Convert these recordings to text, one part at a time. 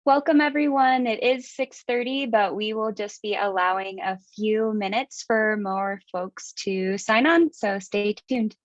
Welcome everyone. It is 6:30, but we will just be allowing a few minutes for more folks to sign on, so stay tuned.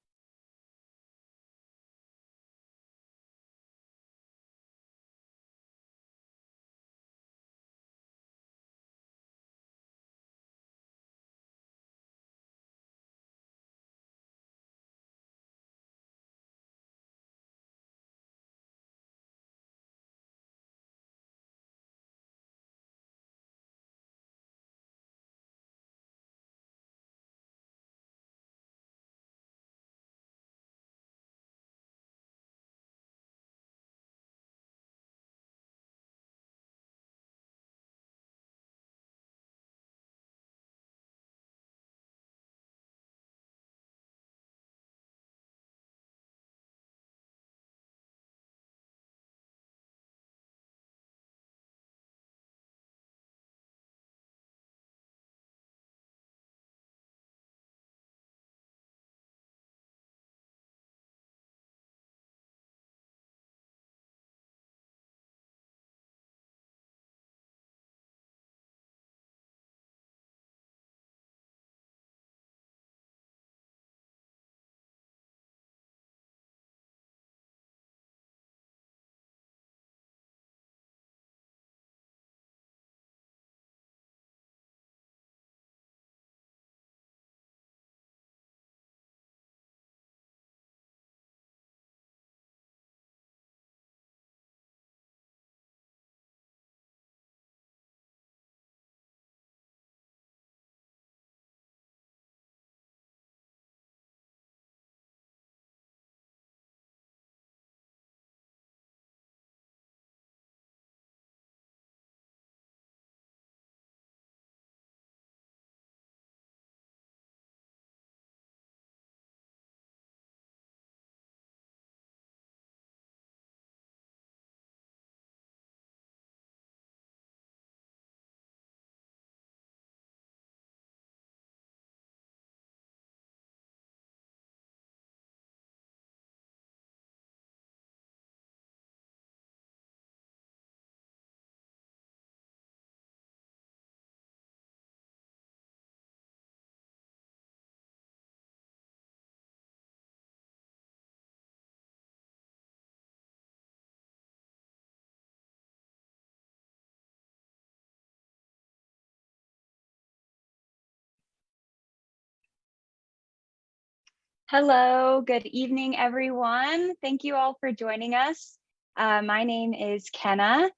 Hello, good evening, everyone. Thank you all for joining us. My name is Kenna.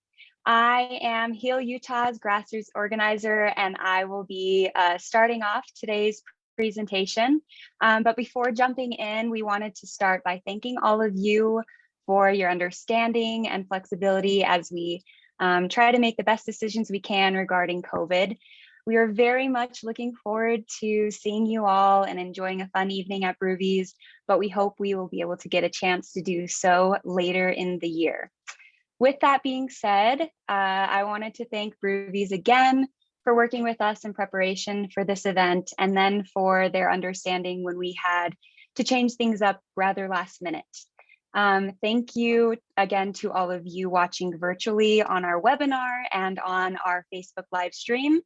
I am Heal Utah's grassroots organizer, and I will be starting off today's presentation. But before jumping in, we wanted to start by thanking all of you for your understanding and flexibility as we try to make the best decisions we can regarding COVID. We are very much looking forward to seeing you all and enjoying a fun evening at Brewvies, but we hope we will be able to get a chance to do so later in the year. With that being said, I wanted to thank Brewvies again for working with us in preparation for this event, and then for their understanding when we had to change things up rather last minute. Thank you again to all of you watching virtually on our webinar and on our Facebook live stream.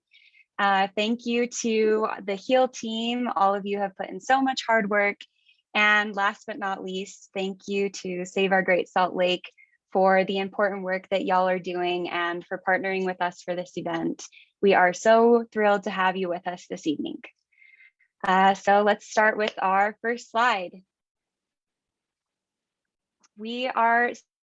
Thank you to the HEAL team. All of you have put in so much hard work. And last but not least, thank you to Save Our Great Salt Lake for the important work that y'all are doing and for partnering with us for this event. We are so thrilled to have you with us this evening. So let's start with our first slide. We are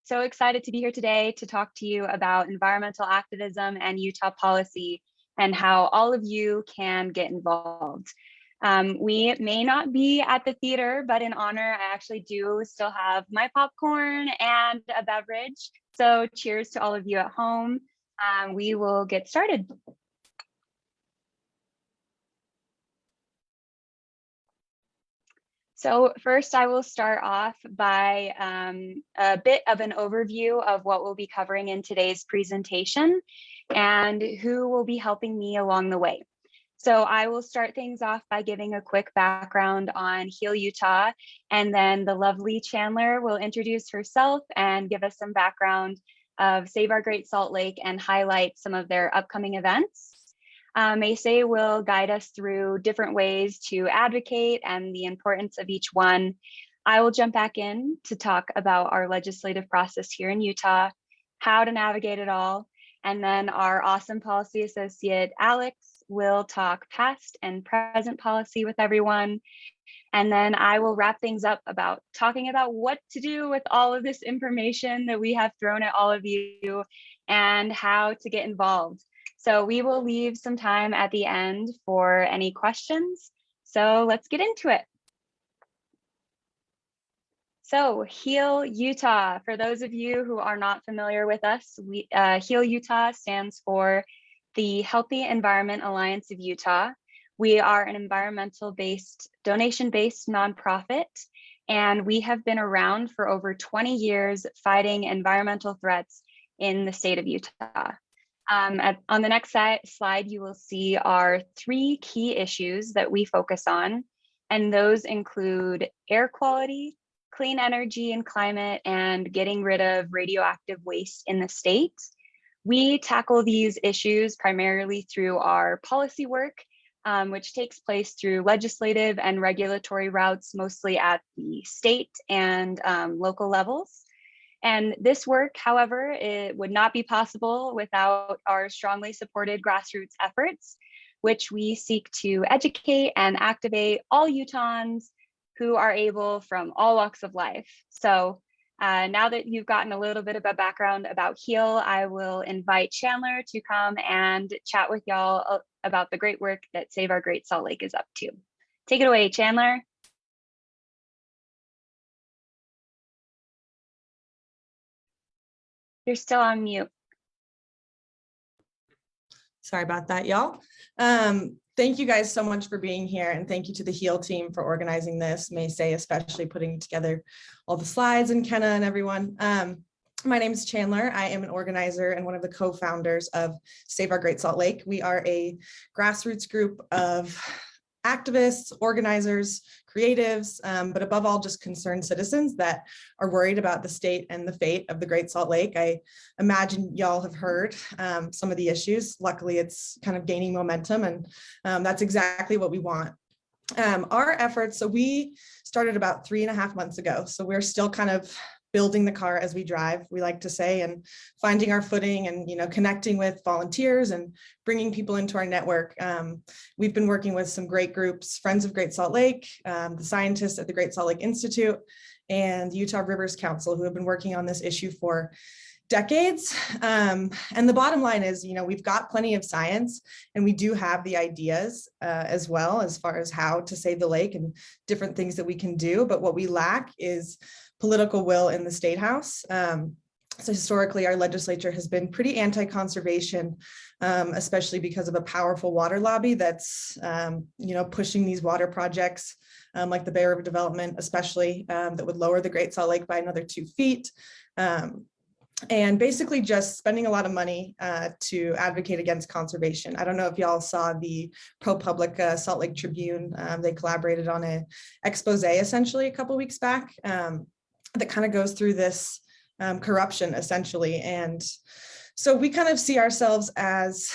so excited to be here today to talk to you about environmental activism and Utah policy, and how all of you can get involved. We may not be at the theater, but in honor, I actually do still have my popcorn and a beverage. So cheers to all of you at home. We will get started. So first, I will start off by a bit of an overview of what we'll be covering in today's presentation and who will be helping me along the way. So I will start things off by giving a quick background on Heal Utah, and then the lovely Chandler will introduce herself and give us some background of Save Our Great Salt Lake and highlight some of their upcoming events. Maysay will guide us through different ways to advocate and the importance of each one. I will jump back in to talk about our legislative process here in Utah, how to navigate it all, and then our awesome policy associate, Alex, will talk past and present policy with everyone. And then I will wrap things up about talking about what to do with all of this information that we have thrown at all of you and how to get involved. So we will leave some time at the end for any questions. So let's get into it. So HEAL Utah, for those of you who are not familiar with us, HEAL Utah stands for the Healthy Environment Alliance of Utah. We are an environmental-based, donation-based nonprofit, and we have been around for over 20 years fighting environmental threats in the state of Utah. On the next slide, you will see our 3 key issues that we focus on, and those include air quality, clean energy and climate, and getting rid of radioactive waste in the state. We tackle these issues primarily through our policy work, which takes place through legislative and regulatory routes, mostly at the state and local levels. And this work, however, it would not be possible without our strongly supported grassroots efforts, which we seek to educate and activate all Utahns who are able from all walks of life. So now that you've gotten a little bit of a background about HEAL, I will invite Chandler to come and chat with y'all about the great work that Save Our Great Salt Lake is up to. Take it away, Chandler. You're still on mute. Sorry about that, y'all. Thank you guys so much for being here, and thank you to the HEAL team for organizing this, Maysay especially putting together all the slides, and Kenna and everyone. My name is Chandler. I am an organizer and one of the co-founders of Save Our Great Salt Lake. We are a grassroots group of activists, organizers, creatives, but above all, just concerned citizens that are worried about the state and the fate of the Great Salt Lake. I imagine y'all have heard some of the issues. Luckily, it's kind of gaining momentum, and that's exactly what we want. Our efforts, so we started about 3.5 months ago, so we're still kind of building the car as we drive, we like to say, and finding our footing and, connecting with volunteers and bringing people into our network. We've been working with some great groups, Friends of Great Salt Lake, the scientists at the Great Salt Lake Institute, and the Utah Rivers Council, who have been working on this issue for decades. And the bottom line is, we've got plenty of science, and we do have the ideas as well, as far as how to save the lake and different things that we can do. But what we lack is political will in the State House. So historically, our legislature has been pretty anti-conservation, especially because of a powerful water lobby that's, pushing these water projects like the Bay River development, especially that would lower the Great Salt Lake by another 2 feet. And basically just spending a lot of money to advocate against conservation. I don't know if y'all saw the ProPublica Salt Lake Tribune. They collaborated on an expose essentially a couple weeks back that kind of goes through this corruption essentially. And so we kind of see ourselves as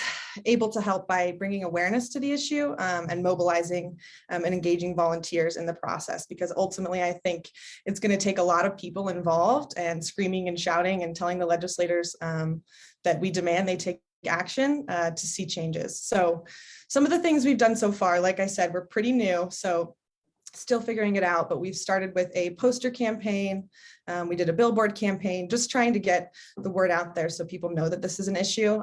able to help by bringing awareness to the issue and mobilizing and engaging volunteers in the process, because ultimately I think it's going to take a lot of people involved and screaming and shouting and telling the legislators that we demand they take action to see changes. So some of the things we've done so far, like I said, we're pretty new, so still figuring it out, but we've started with a poster campaign. We did a billboard campaign, just trying to get the word out there so people know that this is an issue.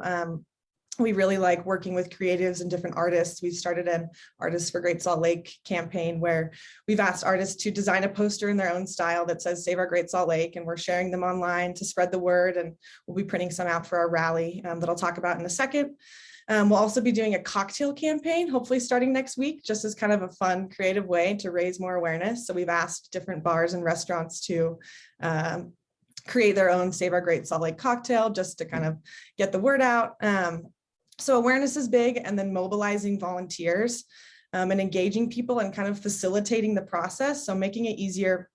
We really like working with creatives and different artists. We've started an Artists for Great Salt Lake campaign where we've asked artists to design a poster in their own style that says Save Our Great Salt Lake, and we're sharing them online to spread the word, and we'll be printing some out for our rally that I'll talk about in a second. We'll also be doing a cocktail campaign, hopefully starting next week, just as kind of a fun, creative way to raise more awareness. So we've asked different bars and restaurants to create their own Save Our Great Salt Lake cocktail, just to kind of get the word out. So awareness is big, and then mobilizing volunteers and engaging people and kind of facilitating the process. So making it easier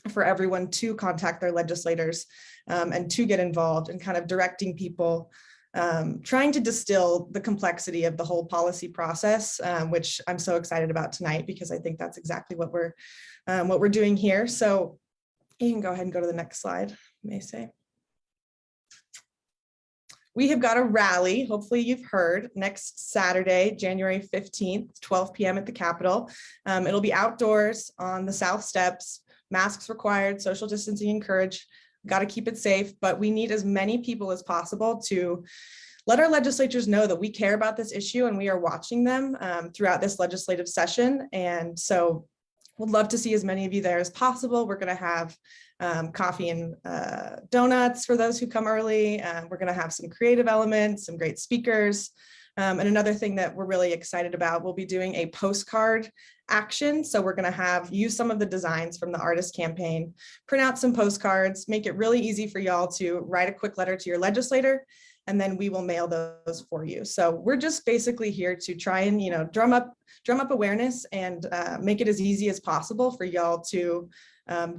for everyone to contact their legislators and to get involved and kind of directing people, trying to distill the complexity of the whole policy process, which I'm so excited about tonight, because I think that's exactly what we're doing here. So you can go ahead and go to the next slide, Macy. We have got a rally, hopefully you've heard, next Saturday, January 15th, 12 p.m. at the Capitol. It'll be outdoors on the South Steps, masks required, social distancing encouraged, got to keep it safe, but we need as many people as possible to let our legislatures know that we care about this issue and we are watching them throughout this legislative session. And so we'd love to see as many of you there as possible. We're going to have coffee and donuts for those who come early. We're going to have some creative elements, some great speakers. And another thing that we're really excited about, we'll be doing a postcard action. So we're going to use some of the designs from the artist campaign, print out some postcards, make it really easy for y'all to write a quick letter to your legislator, and then we will mail those for you. So we're just basically here to try and, drum up awareness and make it as easy as possible for y'all to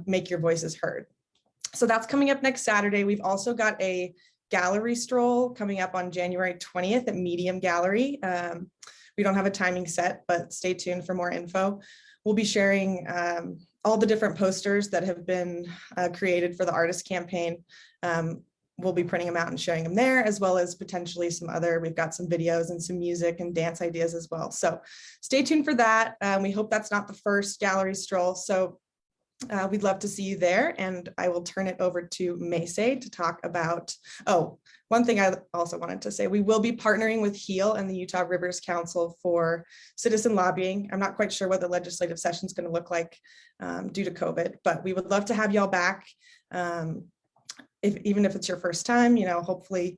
make your voices heard. So that's coming up next Saturday. We've also got a gallery stroll coming up on January 20th at Medium Gallery. We don't have a timing set, but stay tuned for more info. We'll be sharing all the different posters that have been created for the artist campaign. We'll be printing them out and sharing them there, as well as potentially we've got some videos and some music and dance ideas as well. So stay tuned for that. We hope that's not the first gallery stroll. So we'd love to see you there. And I will turn it over to Macy to talk about, one thing I also wanted to say, we will be partnering with HEAL and the Utah Rivers Council for citizen lobbying. I'm not quite sure what the legislative session is going to look like due to COVID, but we would love to have y'all back. Even if it's your first time, hopefully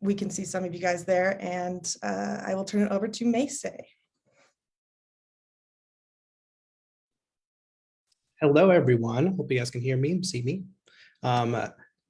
we can see some of you guys there. And I will turn it over to Macy. Hello, everyone. Hope you guys can hear me and see me.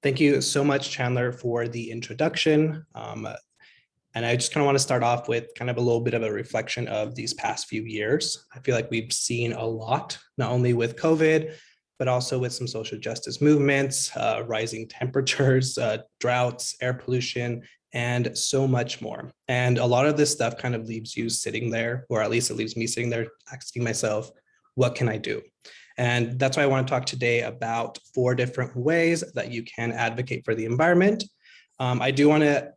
Thank you so much, Chandler, for the introduction. And I just kind of want to start off with kind of a little bit of a reflection of these past few years. I feel like we've seen a lot, not only with COVID, but also with some social justice movements, rising temperatures, droughts, air pollution, and so much more. And a lot of this stuff kind of leaves you sitting there, or at least it leaves me sitting there asking myself, what can I do? And that's why I want to talk today about 4 different ways that you can advocate for the environment. I do want to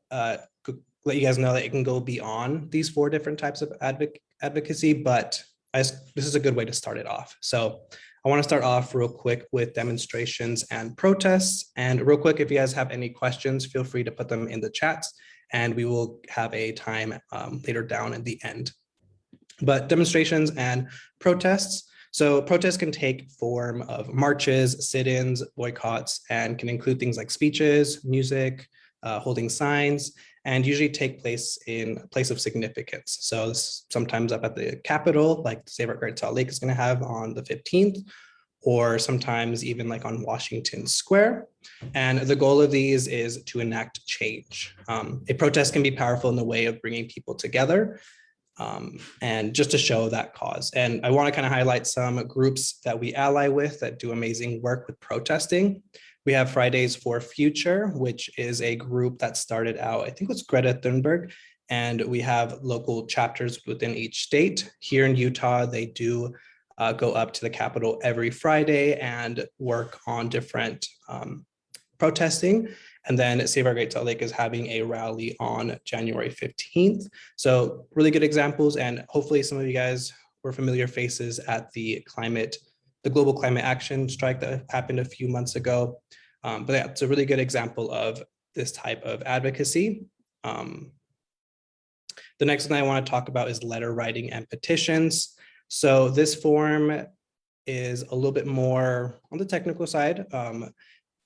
let you guys know that it can go beyond these 4 different types of advocacy, but this is a good way to start it off. So I want to start off real quick with demonstrations and protests. And real quick, if you guys have any questions, feel free to put them in the chats and we will have a time later down at the end. But demonstrations and protests. So protests can take form of marches, sit-ins, boycotts, and can include things like speeches, music, holding signs, and usually take place in a place of significance. So sometimes up at the Capitol, like Save Our Great Salt Lake is going to have on the 15th, or sometimes even like on Washington Square. And the goal of these is to enact change. A protest can be powerful in the way of bringing people together, and just to show that cause. And I want to kind of highlight some groups that we ally with that do amazing work with protesting. We have Fridays for Future, which is a group that started out, I think it was Greta Thunberg, and we have local chapters within each state. Here in Utah, they do go up to the Capitol every Friday and work on different protesting. And then Save Our Great Salt Lake is having a rally on January 15th. So really good examples. And hopefully some of you guys were familiar faces at the global climate action strike that happened a few months ago. But yeah, it's a really good example of this type of advocacy. The next thing I want to talk about is letter writing and petitions. So this form is a little bit more on the technical side.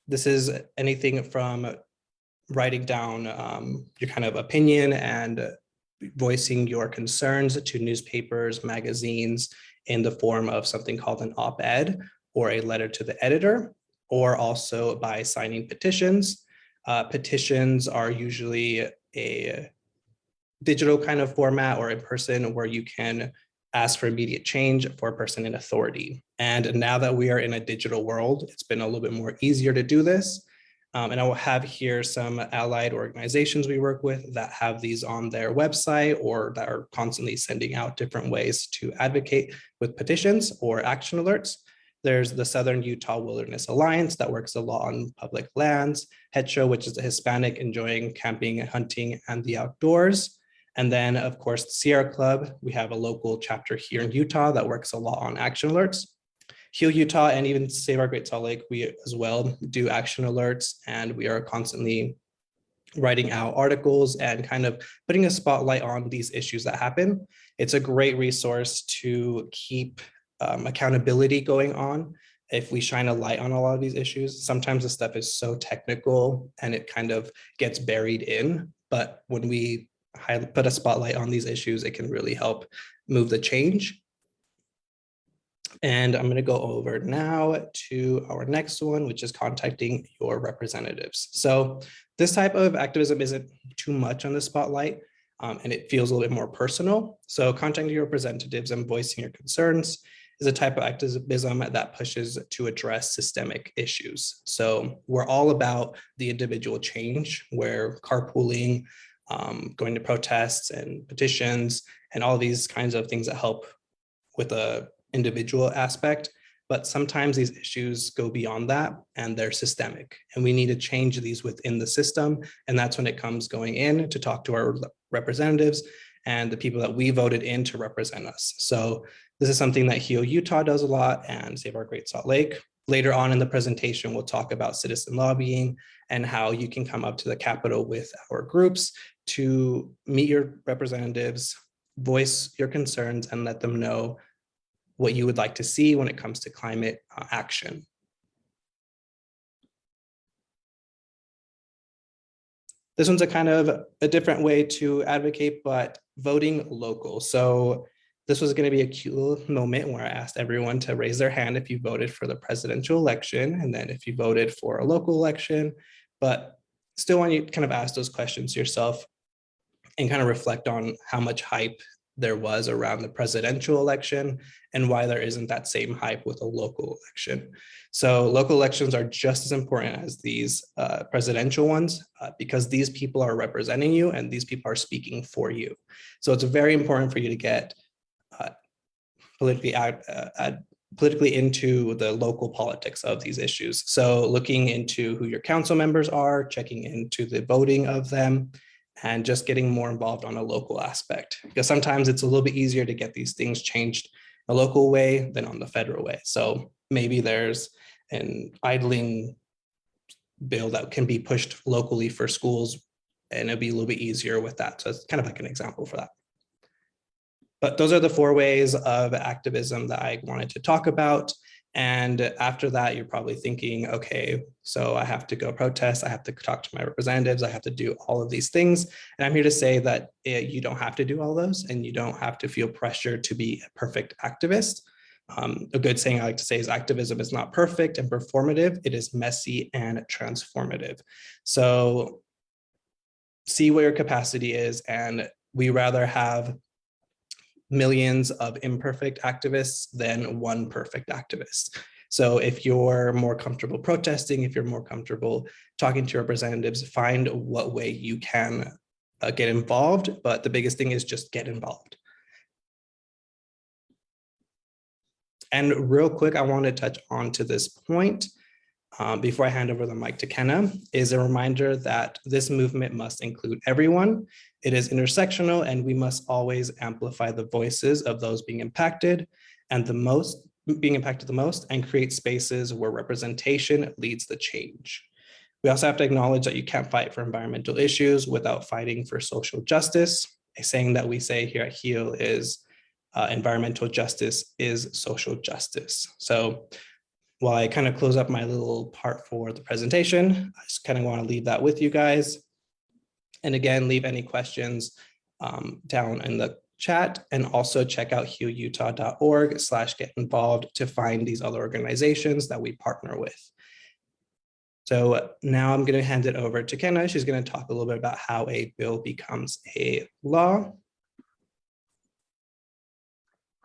This is anything from writing down your kind of opinion and voicing your concerns to newspapers, magazines in the form of something called an op-ed or a letter to the editor, or also by signing petitions. Petitions are usually a digital kind of format or in person where you can ask for immediate change for a person in authority. And now that we are in a digital world, it's been a little bit more easier to do this. And I will have here some allied organizations we work with that have these on their website or that are constantly sending out different ways to advocate with petitions or action alerts. There's the Southern Utah Wilderness Alliance that works a lot on public lands, HETCHO, which is the Hispanic enjoying camping, hunting, and the outdoors. And then, of course, the Sierra Club. We have a local chapter here in Utah that works a lot on action alerts. Heal Utah and even Save Our Great Salt Lake, we as well do action alerts, and we are constantly writing out articles and kind of putting a spotlight on these issues that happen. It's a great resource to keep accountability going on. If we shine a light on a lot of these issues, sometimes the stuff is so technical and it kind of gets buried in, but when we put a spotlight on these issues, it can really help move the change. And I'm going to go over now to our next one, which is contacting your representatives. So this type of activism isn't too much on the spotlight, and it feels a little bit more personal. So contacting your representatives and voicing your concerns is a type of activism that pushes to address systemic issues. So we're all about the individual change, where carpooling, going to protests and petitions, and all these kinds of things that help with a individual aspect, but sometimes these issues go beyond that and they're systemic, and we need to change these within the system. And that's when it comes going in to talk to our representatives and the people that we voted in to represent us. So this is something that Heal Utah does a lot, and Save Our Great Salt Lake. Later on in the presentation, we'll talk about citizen lobbying and how you can come up to the Capitol with our groups to meet your representatives, voice your concerns, and let them know what you would like to see when it comes to climate action. This one's a kind of a different way to advocate, but voting local. So this was going to be a cute little moment where I asked everyone to raise their hand if you voted for the presidential election, and then if you voted for a local election, but still want you to kind of ask those questions yourself and kind of reflect on how much hype there was around the presidential election and why there isn't that same hype with a local election. So local elections are just as important as these presidential ones because these people are representing you and these people are speaking for you. So it's very important for you to get politically into the local politics of these issues. So looking into who your council members are, checking into the voting of them, and just getting more involved on a local aspect, because sometimes it's a little bit easier to get these things changed a local way than on the federal way. So maybe there's an idling bill that can be pushed locally for schools, and it'll be a little bit easier with that. So it's kind of like an example for that. But those are the 4 ways of activism that I wanted to talk about. And after that, you're probably thinking, okay, so I have to go protest, I have to talk to my representatives, I have to do all of these things. And I'm here to say that you don't have to do all those, and you don't have to feel pressure to be a perfect activist. A good saying I like to say is activism is not perfect and performative, it is messy and transformative. So see what your capacity is, and we rather have millions of imperfect activists than one perfect activist. So if you're more comfortable protesting, if you're more comfortable talking to your representatives, find what way you can get involved. But the biggest thing is just get involved. And real quick, I want to touch on to this point before I hand over the mic to Kenna, is a reminder that this movement must include everyone. It is intersectional, and we must always amplify the voices of those being impacted the most, and create spaces where representation leads the change. We also have to acknowledge that you can't fight for environmental issues without fighting for social justice. A saying that we say here at HEAL is environmental justice is social justice. So while I kind of close up my little part for the presentation, I just kind of want to leave that with you guys. And again, leave any questions down in the chat, and also check out healutah.org/get involved to find these other organizations that we partner with. So now I'm going to hand it over to Kenna. She's going to talk a little bit about how a bill becomes a law.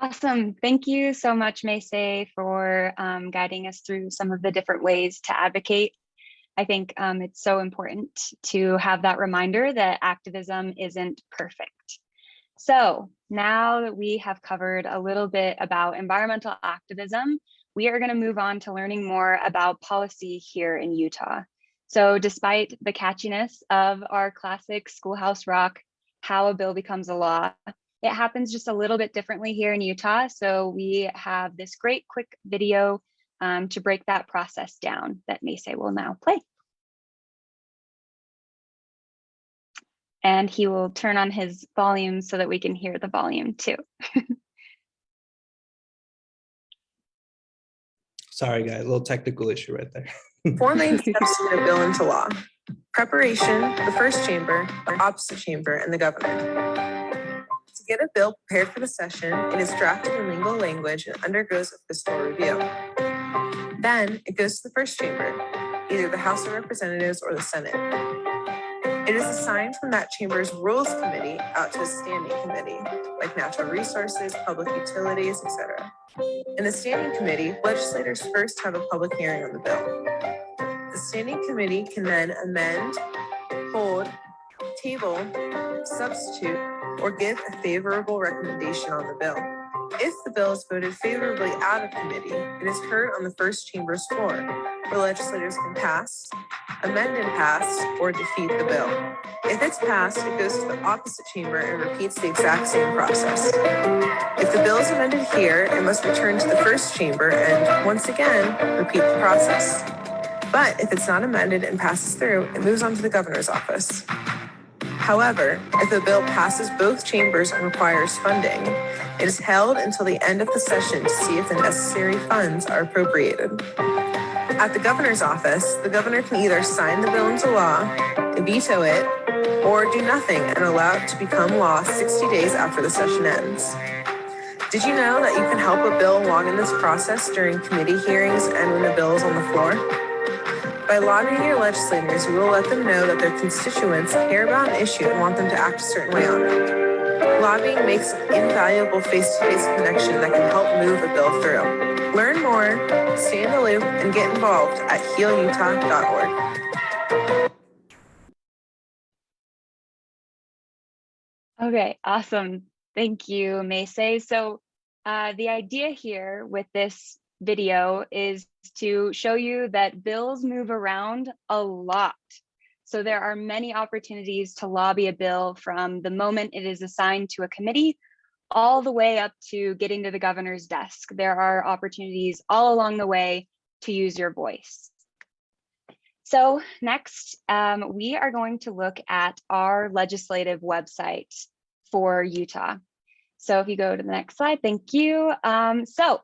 Awesome. Thank you so much, Maysay, for guiding us through some of the different ways to advocate. I think it's so important to have that reminder that activism isn't perfect. So now that we have covered a little bit about environmental activism, we are going to move on to learning more about policy here in Utah. So despite the catchiness of our classic schoolhouse rock, How a Bill Becomes a Law, it happens just a little bit differently here in Utah. So we have this great quick video to break that process down that Maysay will now play. And he will turn on his volume so that we can hear the volume too. Sorry, guys, a little technical issue right there. 4 main steps to get a bill into law: preparation, the first chamber, the opposite chamber, and the governor. To get a bill prepared for the session, it is drafted in legal language and undergoes a fiscal review. Then it goes to the first chamber, either the House of Representatives or the Senate. It is assigned from that chamber's Rules Committee out to a standing committee, like Natural Resources, Public Utilities, etc. In the standing committee, legislators first have a public hearing on the bill. The standing committee can then amend, hold, table, substitute, or give a favorable recommendation on the bill. If the bill is voted favorably out of committee, it is heard on the first chamber's floor, where legislators can pass, amend and pass, or defeat the bill. If it's passed, it goes to the opposite chamber and repeats the exact same process. If the bill is amended here, it must return to the first chamber and, once again, repeat the process. But if it's not amended and passes through, it moves on to the governor's office. However, if the bill passes both chambers and requires funding, it is held until the end of the session to see if the necessary funds are appropriated. At the governor's office, the governor can either sign the bill into law, veto it, or do nothing and allow it to become law 60 days after the session ends. Did you know that you can help a bill along in this process during committee hearings and when the bill is on the floor? By lobbying your legislators, you will let them know that their constituents care about an issue and want them to act a certain way on it. Lobbying makes an invaluable face-to-face connection that can help move a bill through. Learn more, stay in the loop, and get involved at healutah.org. Okay, awesome. Thank you, Maysay. So the idea here with this video is to show you that bills move around a lot. So there are many opportunities to lobby a bill from the moment it is assigned to a committee all the way up to getting to the governor's desk. There are opportunities all along the way to use your voice. So next, we are going to look at our legislative website for Utah. So if you go to the next slide, thank you. So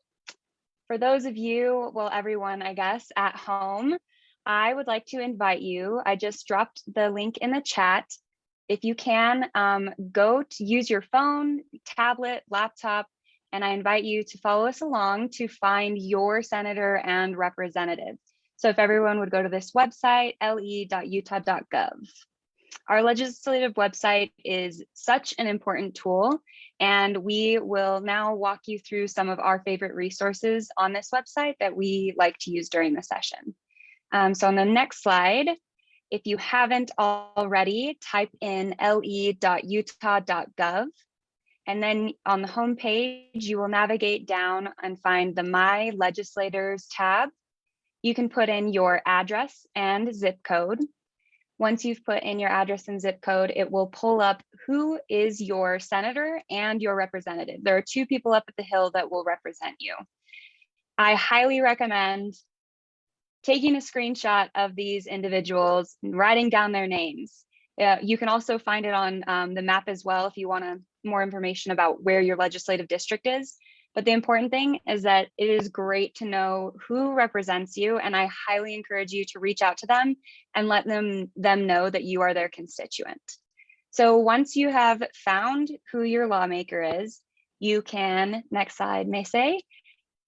for those of you, well, everyone, I guess, at home, I would like to invite you. I just dropped the link in the chat. If you can, go to use your phone, tablet, laptop, and I invite you to follow us along to find your senator and representative. So if everyone would go to this website, le.utah.gov. Our legislative website is such an important tool, and we will now walk you through some of our favorite resources on this website that we like to use during the session. So on the next slide, if you haven't already, type in le.utah.gov. And then on the home page, you will navigate down and find the My Legislators tab. You can put in your address and zip code. Once you've put in your address and zip code, it will pull up who is your senator and your representative. There are two people up at the Hill that will represent you. I highly recommend taking a screenshot of these individuals and writing down their names. You can also find it on the map as well if you want more information about where your legislative district is. But the important thing is that it is great to know who represents you, and I highly encourage you to reach out to them and let them know that you are their constituent. So once you have found who your lawmaker is, you can, next slide, Maysay,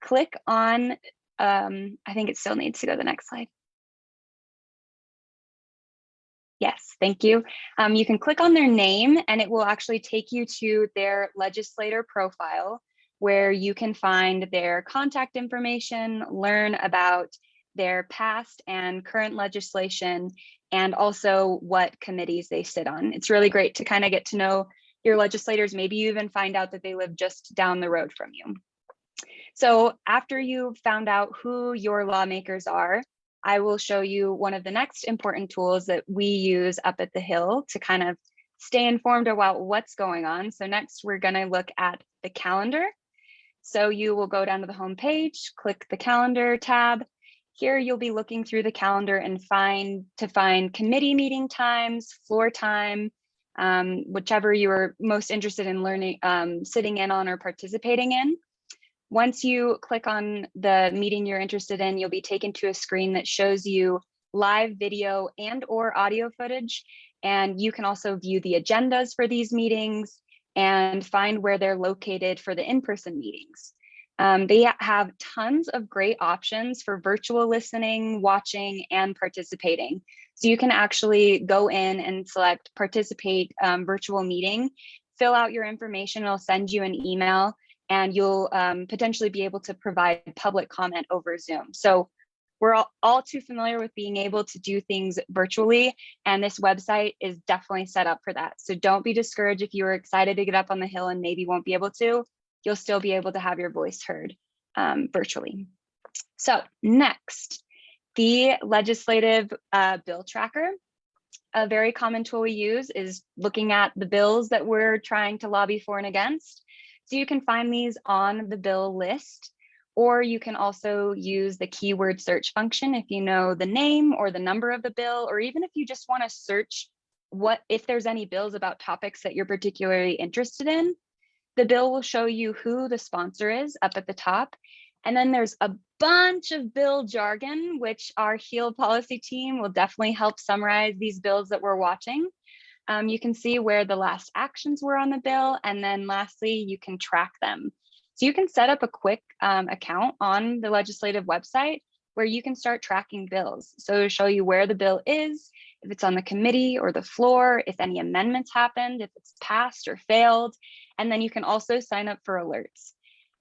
click on, I think it still needs to go to the next slide. Yes, thank you. You can click on their name and it will actually take you to their legislator profile, where you can find their contact information, learn about their past and current legislation, and also what committees they sit on. It's really great to kind of get to know your legislators. Maybe you even find out that they live just down the road from you. So after you've found out who your lawmakers are, I will show you one of the next important tools that we use up at the Hill to kind of stay informed about what's going on. So next we're going to look at the calendar. So you will go down to the home page, click the calendar tab. Here you'll be looking through the calendar and find committee meeting times, floor time, whichever you are most interested in learning, sitting in on or participating in. Once you click on the meeting you're interested in, you'll be taken to a screen that shows you live video and or audio footage. And you can also view the agendas for these meetings and find where they're located for the in-person meetings. They have tons of great options for virtual listening, watching, and participating. So you can actually go in and select participate virtual meeting, fill out your information, it'll send you an email, and you'll potentially be able to provide public comment over Zoom. So we're all too familiar with being able to do things virtually, and this website is definitely set up for that. So don't be discouraged if you were excited to get up on the Hill and maybe won't be able to. You'll still be able to have your voice heard virtually. So next, the legislative bill tracker. A very common tool we use is looking at the bills that we're trying to lobby for and against. So you can find these on the bill list, or you can also use the keyword search function if you know the name or the number of the bill, or even if you just want to search if there's any bills about topics that you're particularly interested in. The bill will show you who the sponsor is up at the top. And then there's a bunch of bill jargon, which our HEAL policy team will definitely help summarize these bills that we're watching. You can see where the last actions were on the bill. And then lastly, you can track them. So you can set up a quick account on the legislative website where you can start tracking bills. So it'll show you where the bill is, if it's on the committee or the floor, if any amendments happened, if it's passed or failed. And then you can also sign up for alerts.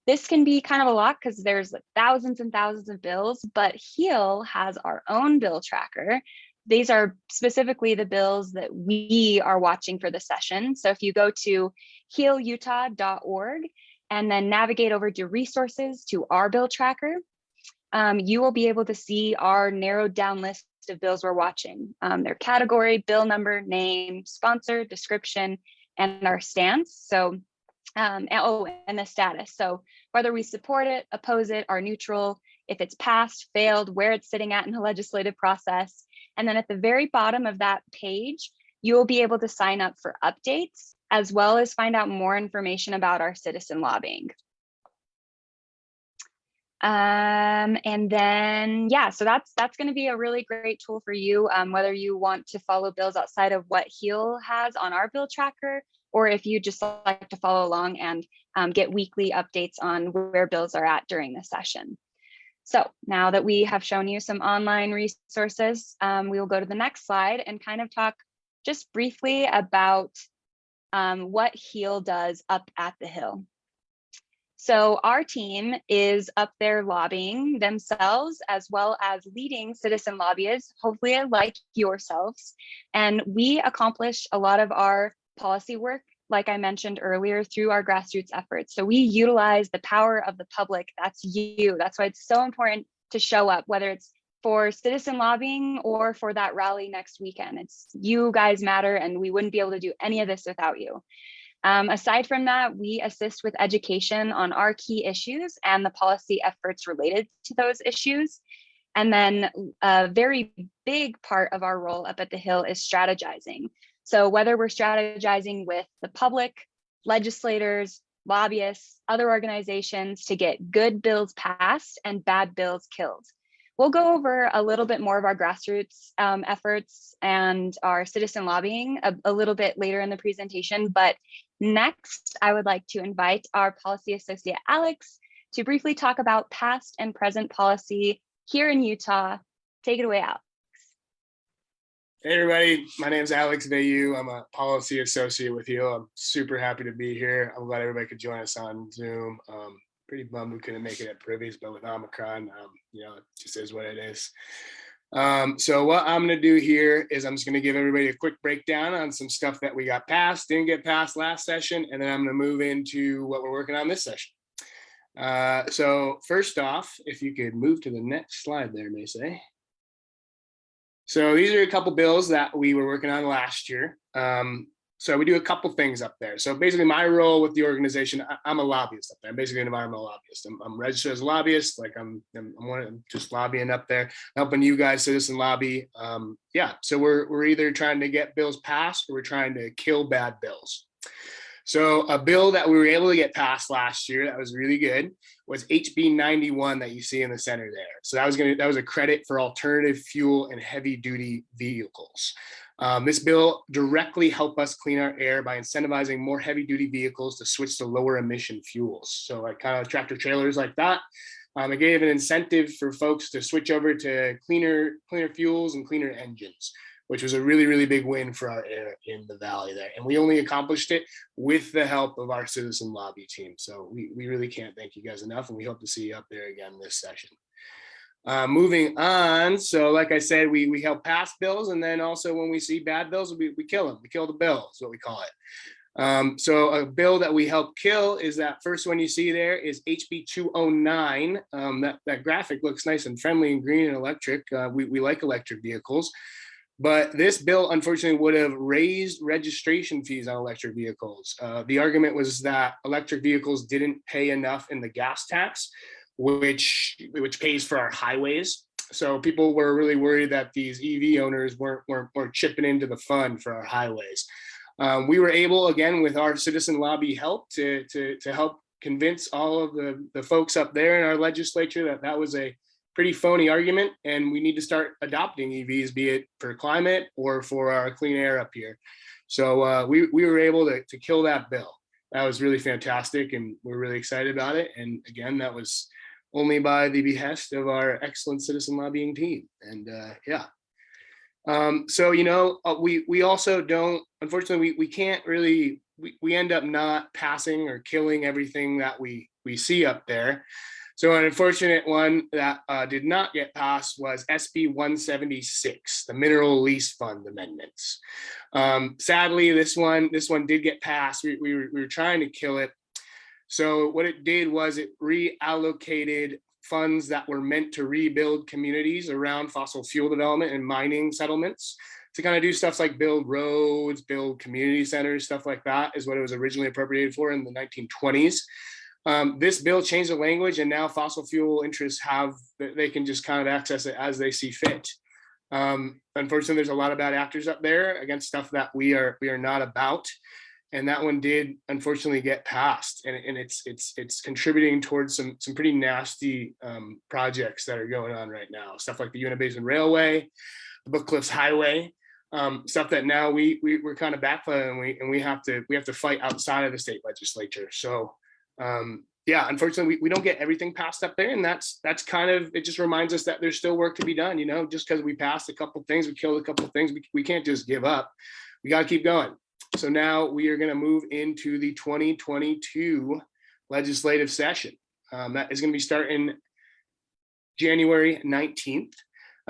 This can be kind of a lot because there's thousands and thousands of bills, but HEAL has our own bill tracker. These are specifically the bills that we are watching for the session. So if you go to healutah.org and then navigate over to resources to our bill tracker, you will be able to see our narrowed down list of bills we're watching, their category, bill number, name, sponsor, description, and our stance. So, and the status. So whether we support it, oppose it, are neutral, if it's passed, failed, where it's sitting at in the legislative process. And then at the very bottom of that page, you will be able to sign up for updates, as well as find out more information about our citizen lobbying. And then, yeah, so that's going to be a really great tool for you, whether you want to follow bills outside of what HEAL has on our bill tracker, or if you just like to follow along and get weekly updates on where bills are at during the session. So now that we have shown you some online resources, we will go to the next slide and kind of talk just briefly about what HEAL does up at the Hill. So our team is up there lobbying themselves, as well as leading citizen lobbyists, hopefully like yourselves. And we accomplish a lot of our policy work, like I mentioned earlier, through our grassroots efforts. So we utilize the power of the public. That's you. That's why it's so important to show up, whether it's for citizen lobbying or for that rally next weekend. It's you guys matter, and we wouldn't be able to do any of this without you. Aside from that, we assist with education on our key issues and the policy efforts related to those issues. And then a very big part of our role up at the Hill is strategizing. So whether we're strategizing with the public, legislators, lobbyists, other organizations to get good bills passed and bad bills killed. We'll go over a little bit more of our grassroots efforts and our citizen lobbying a little bit later in the presentation, but next I would like to invite our policy associate, Alex, to briefly talk about past and present policy here in Utah. Take it away, Alex. Hey everybody, my name is Alex Vayu. I'm a policy associate with you. I'm super happy to be here. I'm glad everybody could join us on Zoom. Pretty bummed we couldn't make it at Privy's, but with Omicron, it just is what it is. So what I'm going to do here is I'm just going to give everybody a quick breakdown on some stuff that we got passed, didn't get passed last session, and then I'm going to move into what we're working on this session. So first off, if you could move to the next slide there, Macy. So these are a couple bills that we were working on last year. So we do a couple things up there. So basically my role with the organization, I'm a lobbyist up there. I'm basically an environmental lobbyist. I'm registered as a lobbyist. Like I'm just lobbying up there, helping you guys citizen lobby. So we're either trying to get bills passed or we're trying to kill bad bills. So a bill that we were able to get passed last year that was really good was HB 91 that you see in the center there. So that was a credit for alternative fuel and heavy duty vehicles. This bill directly helped us clean our air by incentivizing more heavy duty vehicles to switch to lower emission fuels. So like kind of tractor trailers like that. It gave an incentive for folks to switch over to cleaner fuels and cleaner engines, which was a really, really big win for our air in the valley there. And we only accomplished it with the help of our citizen lobby team. So we really can't thank you guys enough, and we hope to see you up there again this session. Moving on, so like I said, we help pass bills, and then also when we see bad bills, we kill them. We kill the bill is what we call it. So a bill that we help kill is that first one you see there is HB 209. That graphic looks nice and friendly and green and electric. We like electric vehicles. But this bill, unfortunately, would have raised registration fees on electric vehicles. The argument was that electric vehicles didn't pay enough in the gas tax, which pays for our highways. So people were really worried that these EV owners weren't chipping into the fund for our highways. We were able, again, with our citizen lobby help to help convince all of the folks up there in our legislature that was a pretty phony argument, and we need to start adopting EVs, be it for climate or for our clean air up here. So we were able to kill that bill. That was really fantastic, and we're really excited about it. And again, that was only by the behest of our excellent citizen lobbying team. And we also don't, unfortunately, we can't really, we end up not passing or killing everything that we see up there. So an unfortunate one that did not get passed was SB 176, the Mineral Lease Fund amendments. Sadly, this one did get passed. We were trying to kill it. So what it did was it reallocated funds that were meant to rebuild communities around fossil fuel development and mining settlements to kind of do stuff like build roads, build community centers, stuff like that is what it was originally appropriated for in the 1920s. This bill changed the language, and now fossil fuel interests they can just kind of access it as they see fit. Unfortunately, there's a lot of bad actors up there against stuff that we are not about, and that one did unfortunately get passed, and it's contributing towards some pretty nasty projects that are going on right now. Stuff like the Uinta Basin Railway, the Book Cliffs Highway. Stuff that now we're kind of backfiring, and we have to fight outside of the state legislature. So. Unfortunately, we don't get everything passed up there, and that's kind of, it just reminds us that there's still work to be done. Just because we passed a couple things, we killed a couple things, we can't just give up. We got to keep going. So now we are going to move into the 2022 legislative session. That is going to be starting January 19th.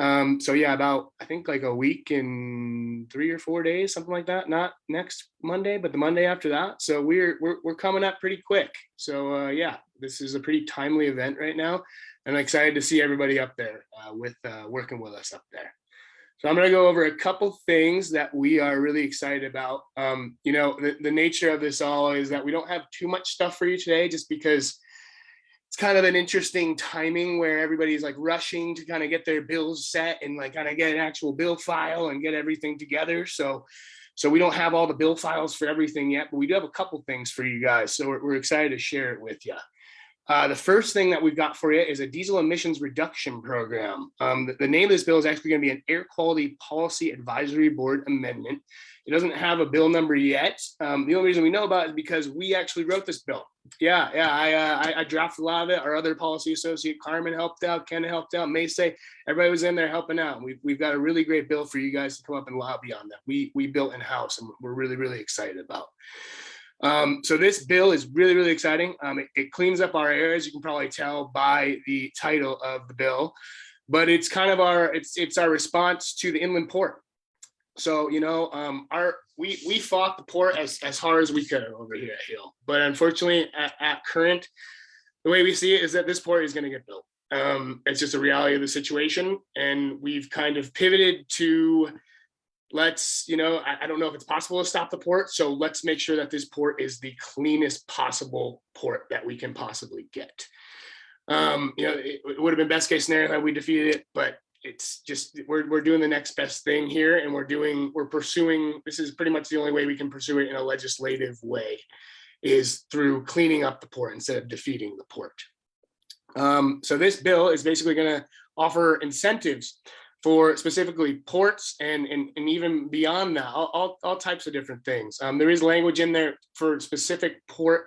About, I think, like a week and 3 or 4 days, something like that. Not next Monday, but the Monday after that. So we're coming up pretty quick. So this is a pretty timely event right now, and I'm excited to see everybody up there working with us up there. So I'm going to go over a couple things that we are really excited about. The nature of this all is that we don't have too much stuff for you today, just because it's kind of an interesting timing where everybody's like rushing to kind of get their bills set and like kind of get an actual bill file and get everything together. So we don't have all the bill files for everything yet, but we do have a couple things for you guys. So we're excited to share it with you. The first thing that we've got for you is a diesel emissions reduction program. The name of this bill is actually going to be an Air Quality Policy Advisory Board amendment. It doesn't have a bill number yet. The only reason we know about it is because we actually wrote this bill. I drafted a lot of it. Our other policy associate, Carmen, helped out. Ken helped out. May say everybody was in there helping out. We've got a really great bill for you guys to come up and lobby on that. We built in house, and we're really, really excited about. So this bill is really, really exciting. It cleans up our air, as you can probably tell by the title of the bill, but it's kind of it's our response to the inland port. So, you know, we fought the port as hard as we could over here at Hill, but unfortunately at current, the way we see it is that this port is going to get built. It's just a reality of the situation. And we've kind of pivoted to, let's, you know, I don't know if it's possible to stop the port. So let's make sure that this port is the cleanest possible port that we can possibly get. You know, it would have been best case scenario that we defeated it, but it's just, we're doing the next best thing here, and we're pursuing, this is pretty much the only way we can pursue it in a legislative way, is through cleaning up the port instead of defeating the port. So this bill is basically going to offer incentives for specifically ports and even beyond that, all types of different things. There is language in there for specific port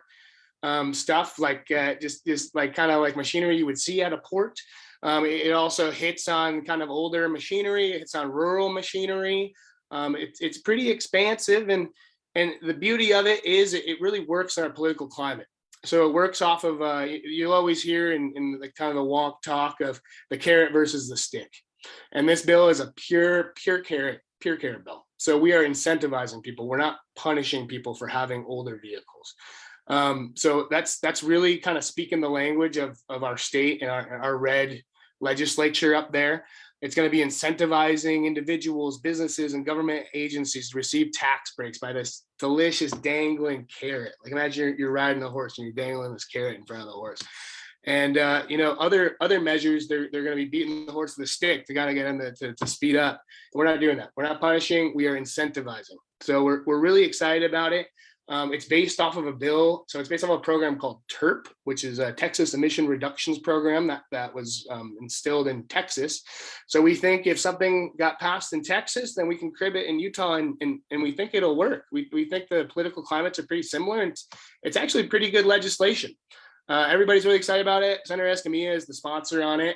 stuff, like just like kind of like machinery you would see at a port. It also hits on kind of older machinery. It's on rural machinery. It's pretty expansive, and the beauty of it is it really works in our political climate. So it works off of you'll always hear in the kind of the walk talk of the carrot versus the stick, and this bill is a pure carrot bill. So we are incentivizing people. We're not punishing people for having older vehicles. So that's really kind of speaking the language of our state and our red legislature up there. It's going to be incentivizing individuals, businesses, and government agencies to receive tax breaks by this delicious dangling carrot. Like imagine you're riding a horse and you're dangling this carrot in front of the horse. And you know, other measures, they're going to be beating the horse with a stick to kind of get them to speed up. We're not doing that. We're not punishing. We are incentivizing. So we're really excited about it. It's based off of a bill. So it's based off of a program called TERP, which is a Texas Emission Reductions Program that was instilled in Texas. So we think if something got passed in Texas, then we can crib it in Utah, and we think it'll work. We think the political climates are pretty similar, and it's actually pretty good legislation. Everybody's really excited about it. Senator Escamilla is the sponsor on it.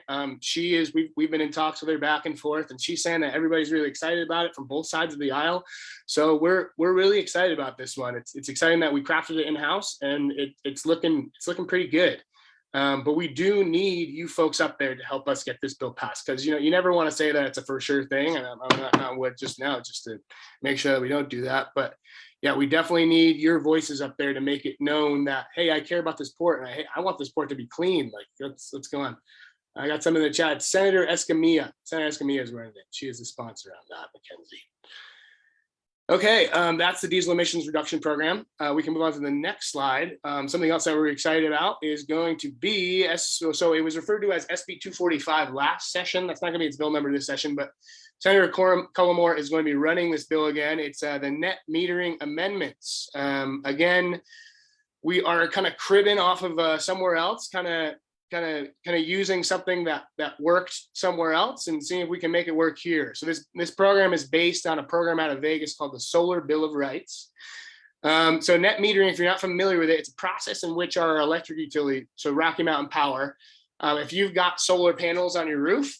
We've been in talks with her back and forth, and she's saying that everybody's really excited about it from both sides of the aisle. So we're really excited about this one. It's exciting that we crafted it in house, and it's looking pretty good. But we do need you folks up there to help us get this bill passed, because you never want to say that it's a for sure thing, and I'm not on wood just now just to make sure that we don't do that. But yeah, we definitely need your voices up there to make it known that, hey, I care about this port, and I want this port to be clean. Like, let's go on. I got some in the chat. Senator Escamilla. Senator Escamilla is running it. She is the sponsor on that, Mackenzie. Okay, that's the diesel emissions reduction program. We can move on to the next slide. Something else that we're excited about is going to be, so it was referred to as SB 245 last session. That's not going to be its bill number this session, but Senator Cullimore is going to be running this bill again. It's the net metering amendments. Again, we are kind of cribbing off of somewhere else, kind of using something that worked somewhere else and seeing if we can make it work here. So this program is based on a program out of Vegas called the Solar Bill of Rights. So net metering, if you're not familiar with it, it's a process in which our electric utility, so Rocky Mountain Power, if you've got solar panels on your roof,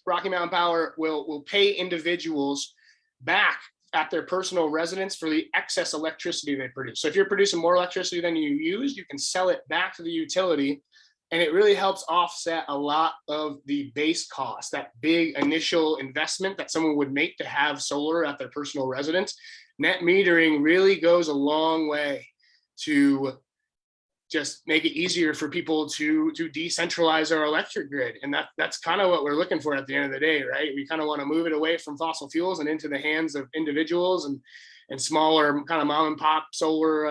Rocky Mountain Power will pay individuals back at their personal residence for the excess electricity they produce. So if you're producing more electricity than you use, you can sell it back to the utility, and it really helps offset a lot of the base cost, that big initial investment that someone would make to have solar at their personal residence. Net metering really goes a long way to just make it easier for people to decentralize our electric grid. And that's kind of what we're looking for at the end of the day, right? We kind of want to move it away from fossil fuels and into the hands of individuals and smaller kind of mom and pop solar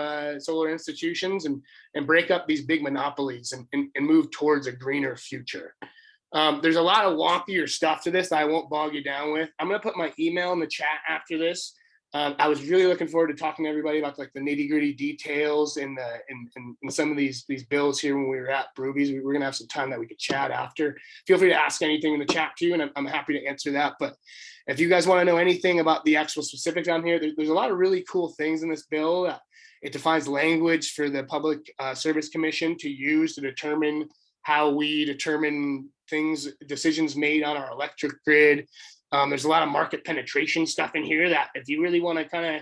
institutions, and break up these big monopolies and move towards a greener future. There's a lot of wonkier stuff to this that I won't bog you down with. I'm going to put my email in the chat after this. I was really looking forward to talking to everybody about like the nitty gritty details in some of these bills here when we were at Broovies. We're gonna have some time that we could chat after. Feel free to ask anything in the chat too, and I'm happy to answer that. But if you guys want to know anything about the actual specifics on here, there's a lot of really cool things in this bill. It defines language for the Public Service Commission to use to determine how we determine decisions made on our electric grid. There's a lot of market penetration stuff in here that if you really want to kind of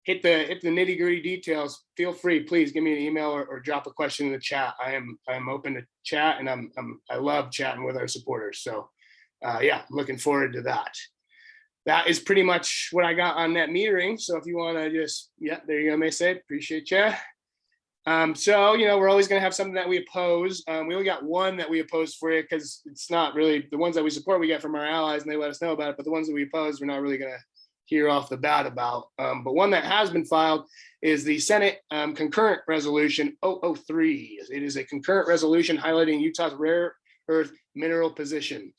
hit the nitty gritty details, feel free, please give me an email or drop a question in the chat. I'm open to chat, and I love chatting with our supporters. So yeah, I'm looking forward to that. That is pretty much what I got on net metering. So if you want to just, yeah, there you go, Macy, appreciate you. So, we're always going to have something that we oppose. We only got one that we oppose for you because it's not really the ones that we support, we get from our allies and they let us know about it. But the ones that we oppose, we're not really going to hear off the bat about. But one that has been filed is the Senate concurrent resolution 003. It is a concurrent resolution highlighting Utah's rare earth mineral position.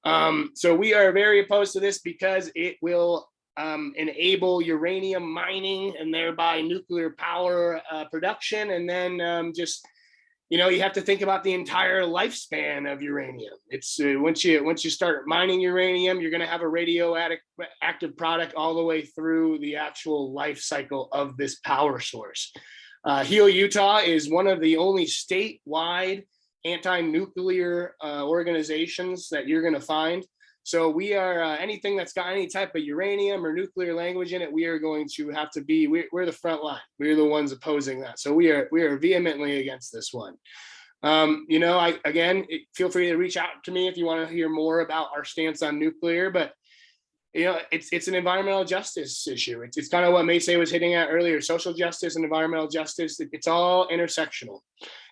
So we are very opposed to this because it will enable uranium mining and thereby nuclear power production. And then you have to think about the entire lifespan of uranium. It's once you start mining uranium, you're going to have a radioactive product all the way through the actual life cycle of this power source. Heal Utah is one of the only statewide anti-nuclear organizations that you're going to find. So we are anything that's got any type of uranium or nuclear language in it, we are going to have to be, we're the front line. We're the ones opposing that. So we are vehemently against this one. Feel free to reach out to me if you want to hear more about our stance on nuclear, but it's an environmental justice issue. It's kind of what Macy was hitting at earlier, social justice and environmental justice. It's all intersectional.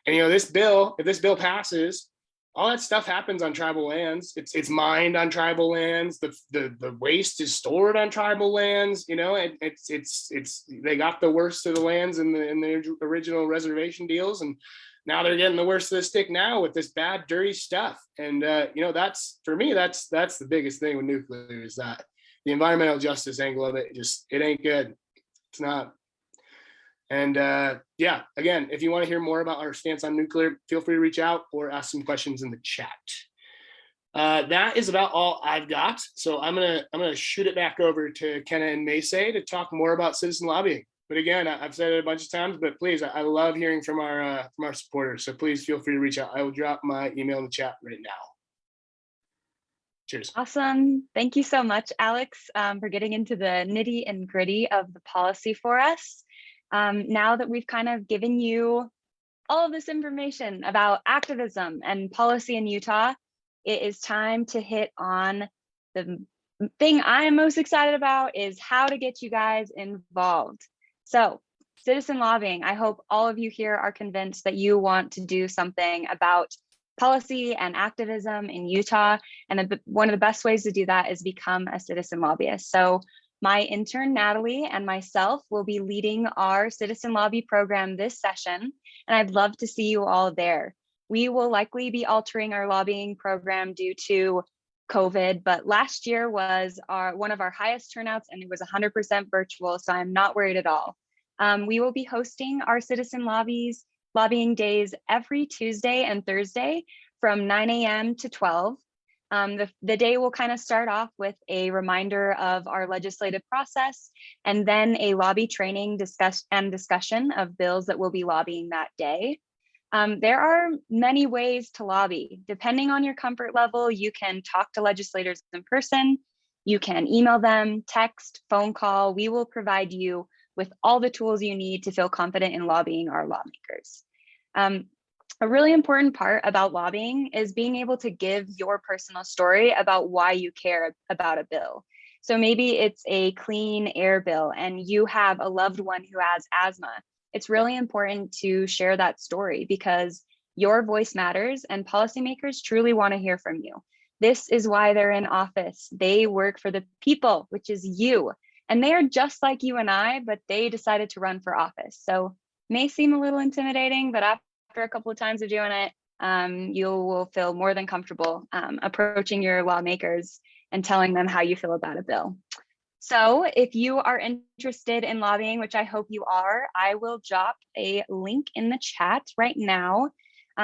And if this bill passes, all that stuff happens on tribal lands. It's mined on tribal lands. The waste is stored on tribal lands. It's they got the worst of the lands in the original reservation deals, and now they're getting the worst of the stick now with this bad, dirty stuff. And that's for me. That's the biggest thing with nuclear is that the environmental justice angle of it it ain't good. It's not. And again, if you want to hear more about our stance on nuclear, feel free to reach out or ask some questions in the chat. That is about all I've got. So I'm gonna shoot it back over to Kenna and Macy to talk more about citizen lobbying. But again, I've said it a bunch of times, but please, I love hearing from our supporters. So please feel free to reach out. I will drop my email in the chat right now. Cheers. Awesome. Thank you so much, Alex, for getting into the nitty and gritty of the policy for us. Now that we've kind of given you all of this information about activism and policy in Utah, it is time to hit on the thing I am most excited about is how to get you guys involved. So citizen lobbying, I hope all of you here are convinced that you want to do something about policy and activism in Utah. And one of the best ways to do that is become a citizen lobbyist. So my intern, Natalie, and myself will be leading our Citizen Lobby program this session, and I'd love to see you all there. We will likely be altering our lobbying program due to COVID, but last year was one of our highest turnouts, and it was 100% virtual, so I'm not worried at all. We will be hosting our Citizen Lobbying days every Tuesday and Thursday from 9 a.m. to 12. The day will kind of start off with a reminder of our legislative process and then a lobby training discussion of bills that we'll be lobbying that day. There are many ways to lobby. Depending on your comfort level, you can talk to legislators in person, you can email them, text, phone call. We will provide you with all the tools you need to feel confident in lobbying our lawmakers. A really important part about lobbying is being able to give your personal story about why you care about a bill. So maybe it's a clean air bill and you have a loved one who has asthma. It's really important to share that story because your voice matters and policymakers truly want to hear from you. This is why they're in office. They work for the people, which is you. And they are just like you and I, but they decided to run for office. So it may seem a little intimidating, but after a couple of times of doing it, you will feel more than comfortable approaching your lawmakers and telling them how you feel about a bill. So if you are interested in lobbying, which I hope you are, I will drop a link in the chat right now.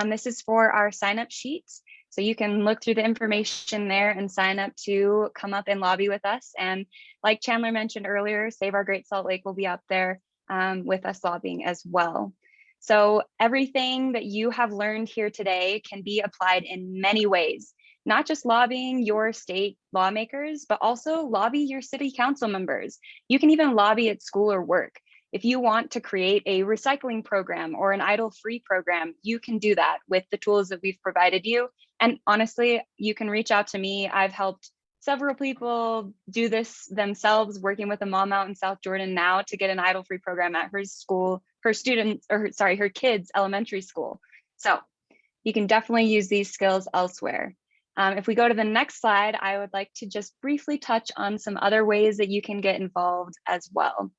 This is for our sign up sheets. So you can look through the information there and sign up to come up and lobby with us. And like Chandler mentioned earlier, Save Our Great Salt Lake will be up there with us lobbying as well. So everything that you have learned here today can be applied in many ways, not just lobbying your state lawmakers, but also lobby your city council members. You can even lobby at school or work. If you want to create a recycling program or an idle-free program, you can do that with the tools that we've provided you. And honestly, you can reach out to me. I've helped several people do this themselves, working with a mom out in South Jordan now to get an idle-free program at her school, her kids' elementary school. So you can definitely use these skills elsewhere. If we go to the next slide, I would like to just briefly touch on some other ways that you can get involved as well.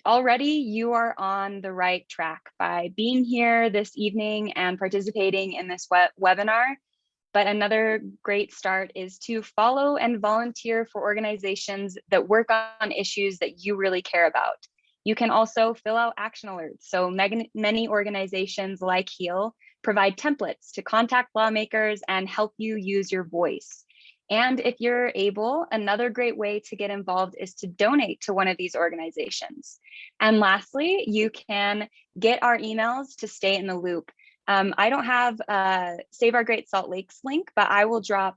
Already, you are on the right track by being here this evening and participating in this webinar. But another great start is to follow and volunteer for organizations that work on issues that you really care about. You can also fill out action alerts. So many organizations like HEAL provide templates to contact lawmakers and help you use your voice. And if you're able, another great way to get involved is to donate to one of these organizations. And lastly, you can get our emails to stay in the loop. I don't have Save Our Great Salt Lake's link, but I will drop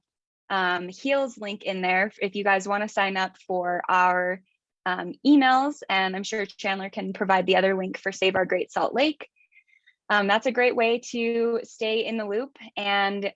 HEAL's link in there if you guys want to sign up for our emails. And I'm sure Chandler can provide the other link for Save Our Great Salt Lake. That's a great way to stay in the loop and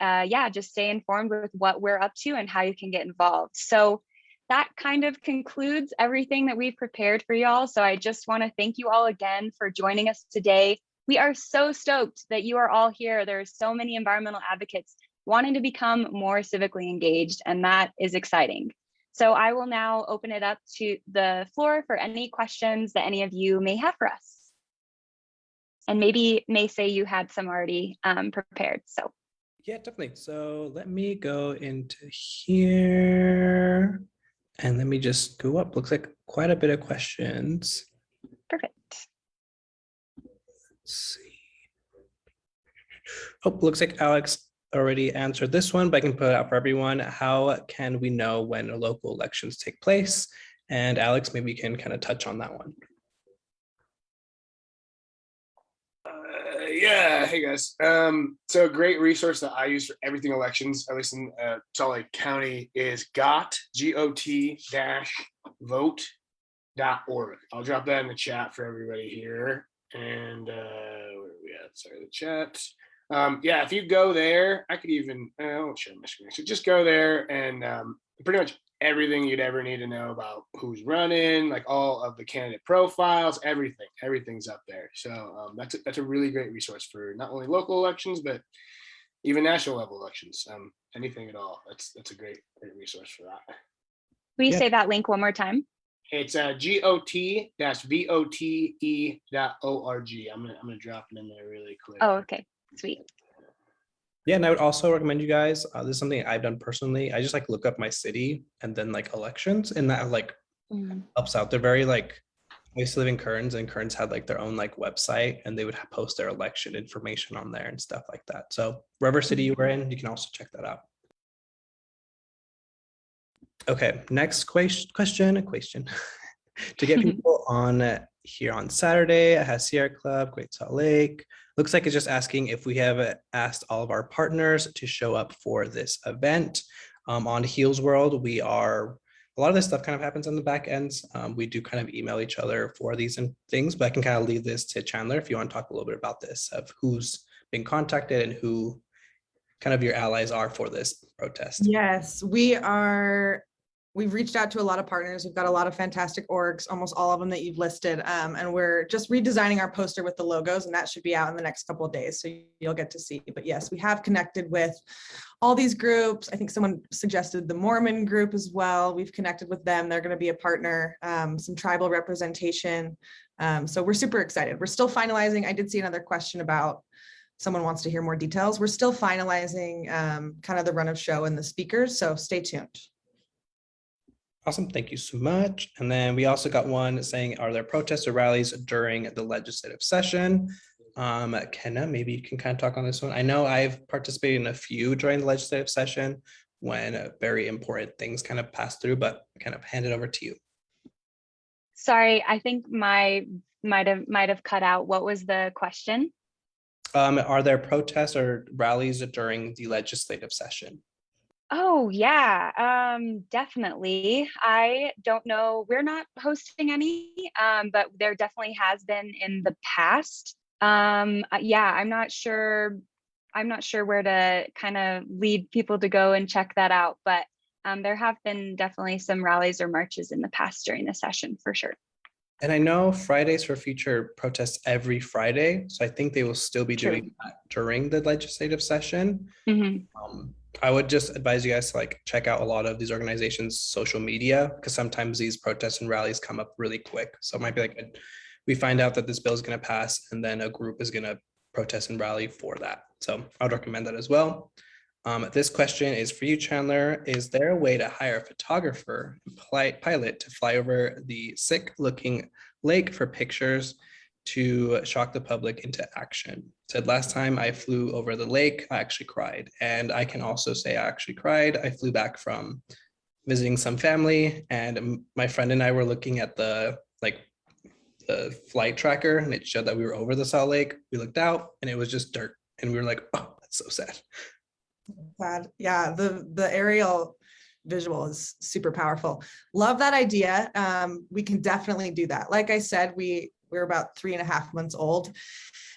just stay informed with what we're up to and how you can get involved. So that kind of concludes everything that we've prepared for y'all. So I just want to thank you all again for joining us today. We are so stoked that you are all here. There are so many environmental advocates wanting to become more civically engaged, and that is exciting. So I will now open it up to the floor for any questions that any of you may have for us. And maybe may say you had some already prepared. So Yeah, definitely. So let me go into here and let me just go up. Looks like quite a bit of questions. perfect. Let's see. Oh, looks like Alex already answered this one, but I can put it out for everyone. How can we know when local elections take place? And Alex, maybe you can kind of touch on that one. Yeah, hey guys. So a great resource that I use for everything elections, at least in Salt Lake County, is got.vote.org. I'll drop that in the chat for everybody here. And where are we at? Sorry, the chat. Yeah, if you go there, I could even, I won't share my screen. So just go there and pretty much everything you'd ever need to know about who's running, like all of the candidate profiles, everything's up there. So that's a really great resource for not only local elections, but even national level elections, anything at all. That's a great resource for that. Will you say that link one more time? It's got-vote.org. I'm gonna drop it in there really quick. Oh, okay, sweet. Yeah, and I would also recommend you guys, this is something I've done personally. I just like look up my city and then like elections, and that like helps out. They're very like, I used to live in Kearns, and Kearns had like their own like website, and they would post their election information on there and stuff like that. So wherever city you were in, you can also check that out. Okay, next question. To get people on here on Saturday at Sierra Club, Great Salt Lake. Looks like it's just asking if we have asked all of our partners to show up for this event. On Heals World, a lot of this stuff kind of happens on the back ends. We do kind of email each other for these and things, but I can kind of leave this to Chandler if you want to talk a little bit about this, of who's been contacted and who kind of your allies are for this protest. Yes, we've reached out to a lot of partners. We've got a lot of fantastic orgs, almost all of them that you've listed. And we're just redesigning our poster with the logos, and that should be out in the next couple of days. So you'll get to see. But yes, we have connected with all these groups. I think someone suggested the Mormon group as well. We've connected with them. They're going to be a partner, some tribal representation. So we're super excited. We're still finalizing. I did see another question about someone wants to hear more details. We're still finalizing kind of the run of show and the speakers. So stay tuned. Awesome. Thank you so much. And then we also got one saying, are there protests or rallies during the legislative session? Kenna, maybe you can kind of talk on this one. I know I've participated in a few during the legislative session when very important things kind of pass through, but I kind of hand it over to you. Sorry, I think my might have cut out. What was the question? Are there protests or rallies during the legislative session? Oh yeah, definitely. I don't know. We're not hosting any, but there definitely has been in the past. Yeah, I'm not sure. I'm not sure where to kind of lead people to go and check that out, but there have been definitely some rallies or marches in the past during the session for sure. And I know Fridays for Future protests every Friday, so I think they will still be True. doing that during the legislative session. Mhm. I would just advise you guys to like check out a lot of these organizations' social media, because sometimes these protests and rallies come up really quick. So it might be like we find out that this bill is going to pass, and then a group is going to protest and rally for that. So I would recommend that as well. This question is for you, Chandler. Is there a way to hire a photographer and pilot to fly over the sick-looking lake for pictures to shock the public into action? Said last time I flew over the lake, I actually cried. And I can also say I actually cried. I flew back from visiting some family, and my friend and I were looking at the flight tracker, and it showed that we were over the Salt Lake. We looked out and it was just dirt. And we were like, oh, that's so sad. Glad. Yeah, the aerial visual is super powerful. Love that idea. We can definitely do that. Like I said, we're about 3.5 months old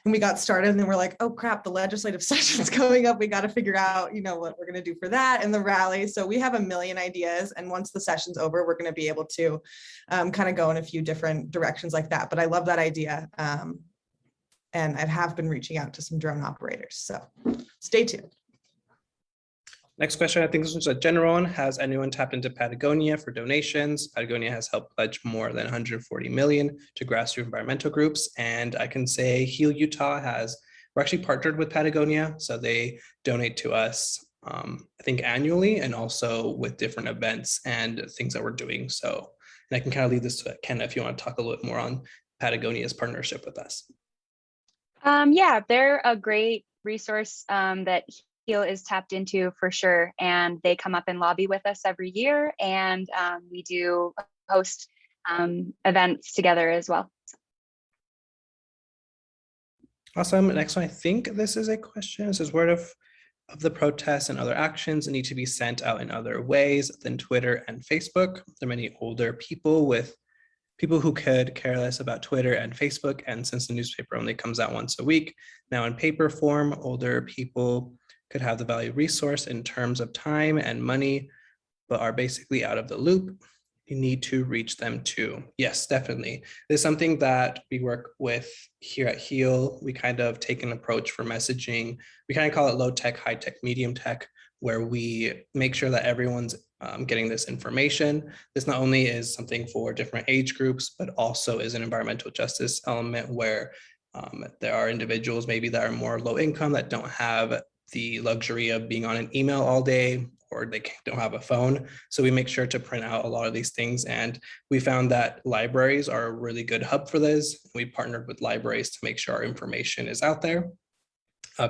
and we got started, and then we're like, oh crap, the legislative session's coming up. We got to figure out, what we're going to do for that and the rally. So we have a million ideas. And once the session's over, we're going to be able to kind of go in a few different directions like that. But I love that idea. And I have been reaching out to some drone operators. So stay tuned. Next question, I think this one's a general one. Has anyone tapped into Patagonia for donations? Patagonia has helped pledge more than 140 million to grassroots environmental groups. And I can say Heal Utah we're actually partnered with Patagonia. So they donate to us, I think annually, and also with different events and things that we're doing. So, and I can kind of leave this to Ken if you want to talk a little bit more on Patagonia's partnership with us. Yeah, they're a great resource that Heal is tapped into for sure. And they come up and lobby with us every year. And we do host events together as well. Awesome. Next one, I think this is a question. It says, word of the protests and other actions need to be sent out in other ways than Twitter and Facebook. There are many older people who could care less about Twitter and Facebook. And since the newspaper only comes out once a week, now in paper form, older people could have the valued resource in terms of time and money, but are basically out of the loop. You need to reach them too. Yes, definitely. There's something that we work with here at Heal. We kind of take an approach for messaging. We kind of call it low tech, high tech, medium tech, where we make sure that everyone's getting this information. This not only is something for different age groups, but also is an environmental justice element where there are individuals maybe that are more low income that don't have the luxury of being on an email all day, or they don't have a phone. So we make sure to print out a lot of these things. And we found that libraries are a really good hub for this. We partnered with libraries to make sure our information is out there.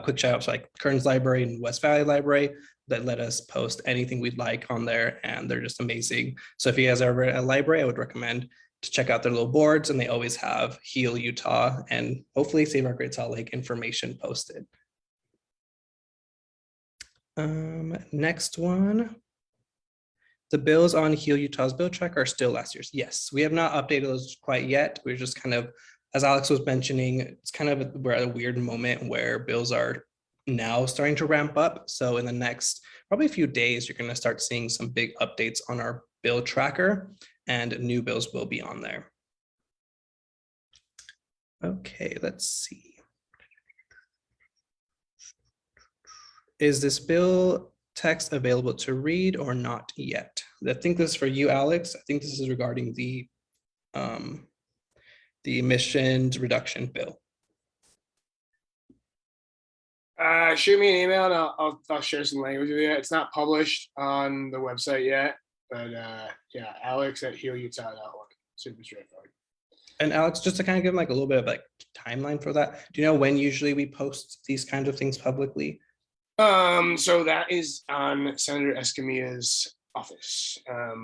Quick shout outs like Kearns Library and West Valley Library that let us post anything we'd like on there, and they're just amazing. So if you guys are ever at a library, I would recommend to check out their little boards, and they always have Heal Utah and hopefully Save Our Great Salt Lake information posted. Next one. The bills on Heal Utah's bill tracker are still last year's. Yes, we have not updated those quite yet. We're just kind of, as Alex was mentioning, it's kind of we're at a weird moment where bills are now starting to ramp up. So in the next probably a few days, you're going to start seeing some big updates on our bill tracker, and new bills will be on there. Okay, let's see. Is this bill text available to read or not yet? I think this is for you, Alex. I think this is regarding the emissions reduction bill. Shoot me an email and I'll share some language with you. It's not published on the website yet. But yeah, Alex at healutah.org. Super straightforward. And Alex, just to kind of give like a little bit of like timeline for that, do you know when usually we post these kinds of things publicly? So that is on Senator Escamilla's office.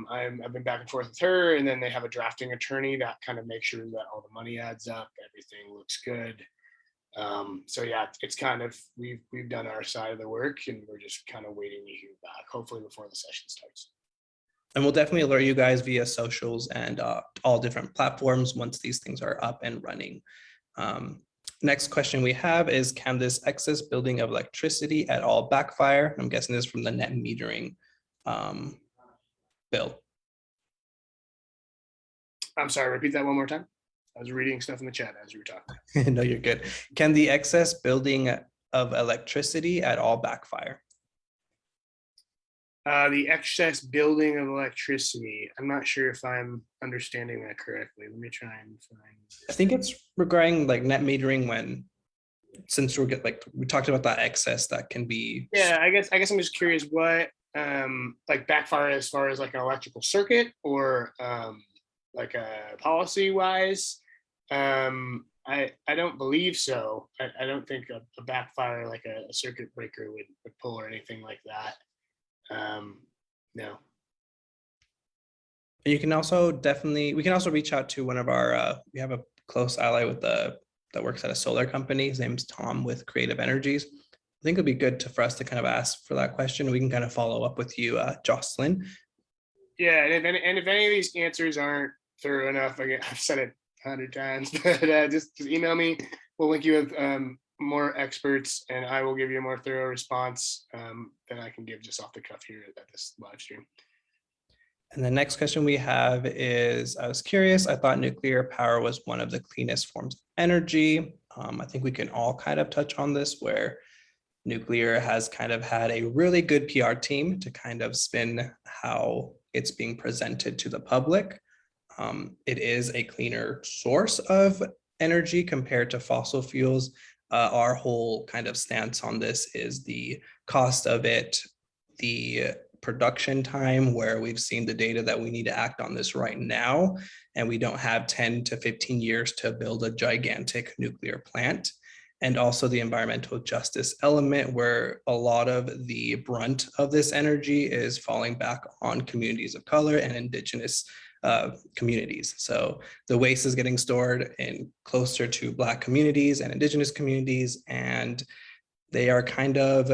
I've been back and forth with her, and then they have a drafting attorney that kind of makes sure that all the money adds up, everything looks good. So yeah, it's kind of we've done our side of the work, and we're just kind of waiting to hear back, hopefully before the session starts. And we'll definitely alert you guys via socials and all different platforms once these things are up and running. Next question we have is, can this excess building of electricity at all backfire? I'm guessing this is from the net metering bill. I'm sorry, repeat that one more time. I was reading stuff in the chat as you were talking. No, you're good. Can the excess building of electricity at all backfire? The excess building of electricity. I'm not sure if I'm understanding that correctly. Let me try and find. I think it's regarding like net metering when, since we're like we talked about that excess that can be. Yeah, I guess I'm just curious what like backfire as far as like an electrical circuit or like a policy wise. I don't believe so. I don't think a backfire like a circuit breaker would pull or anything like that. No. You can also we can also reach out to one of our, we have a close ally with that works at a solar company. His name's Tom with Creative Energies. I think it'd be good for us to kind of ask for that question. We can kind of follow up with you, Jocelyn. Yeah, and if any of these answers aren't thorough enough, again, I've said it 100 times, but just email me. We'll link you with more experts, and I will give you a more thorough response than I can give just off the cuff here at this live stream. And the next question we have is, I was curious, I thought nuclear power was one of the cleanest forms of energy. I think we can all kind of touch on this, where nuclear has kind of had a really good PR team to kind of spin how it's being presented to the public. It is a cleaner source of energy compared to fossil fuels. Our whole kind of stance on this is the cost of it, the production time, where we've seen the data that we need to act on this right now, and we don't have 10 to 15 years to build a gigantic nuclear plant. And also the environmental justice element, where a lot of the brunt of this energy is falling back on communities of color and indigenous communities. So the waste is getting stored in closer to Black communities and indigenous communities, and they are kind of,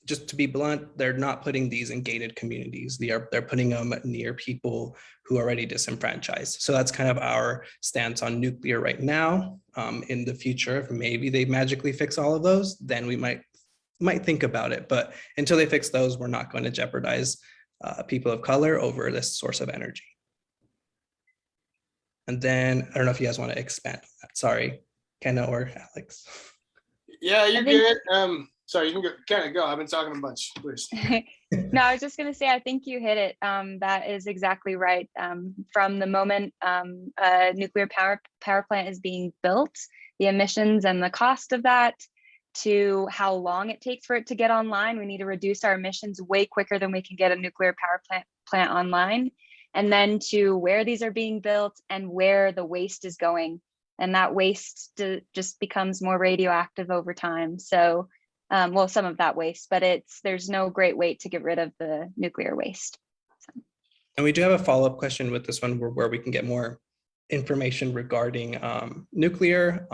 just to be blunt, they're not putting these in gated communities. They're putting them near people who are already disenfranchised. So that's kind of our stance on nuclear right now. In the future, if maybe they magically fix all of those, then we might think about it. But until they fix those, we're not going to jeopardize people of color over this source of energy. And then I don't know if you guys want to expand on that. Sorry, Kenna or Alex. Yeah, you're good. Sorry, you can go. I've been talking a bunch, please. No, I was just going to say, I think you hit it. That is exactly right. From the moment a nuclear power plant is being built, the emissions and the cost of that, to how long it takes for it to get online. We need to reduce our emissions way quicker than we can get a nuclear power plant online. And then to where these are being built and where the waste is going. And that waste just becomes more radioactive over time. So, well, some of that waste, but there's no great way to get rid of the nuclear waste. So. And we do have a follow-up question with this one where we can get more information regarding nuclear.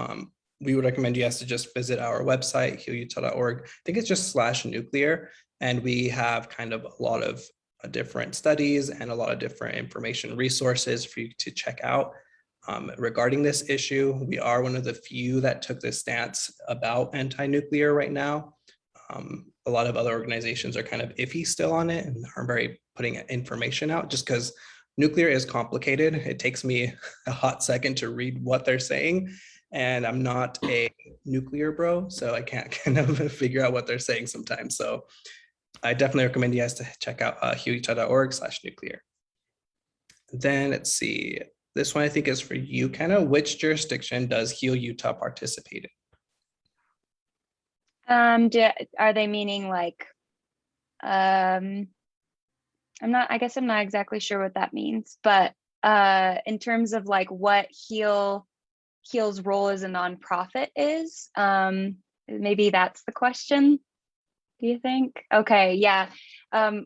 We would recommend you guys to just visit our website, healutah.org. I think it's just /nuclear. And we have kind of a lot of different studies and a lot of different information resources for you to check out regarding this issue. We are one of the few that took this stance about anti-nuclear right now. A lot of other organizations are kind of iffy still on it and aren't very putting information out, just because nuclear is complicated. It takes me a hot second to read what they're saying, and I'm not a nuclear bro, so I can't kind of figure out what they're saying sometimes. So I definitely recommend you guys to check out healutah.org/nuclear. Then let's see, this one I think is for you, Kenna. Which jurisdiction does Heal Utah participate in? Are they meaning like I guess I'm not exactly sure what that means, but in terms of like what Heal's role as a nonprofit is, maybe that's the question. Do you think? Okay, yeah.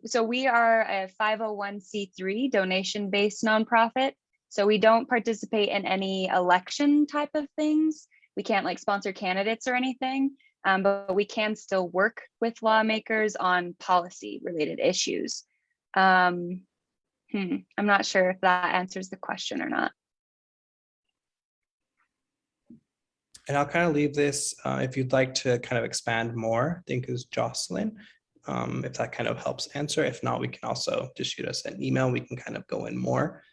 So we are a 501c3 donation-based nonprofit. So we don't participate in any election type of things. We can't like sponsor candidates or anything, but we can still work with lawmakers on policy related issues. I'm not sure if that answers the question or not. And I'll kind of leave this, if you'd like to kind of expand more, I think is Jocelyn, if that kind of helps answer. If not, we can also just shoot us an email. We can kind of go in more.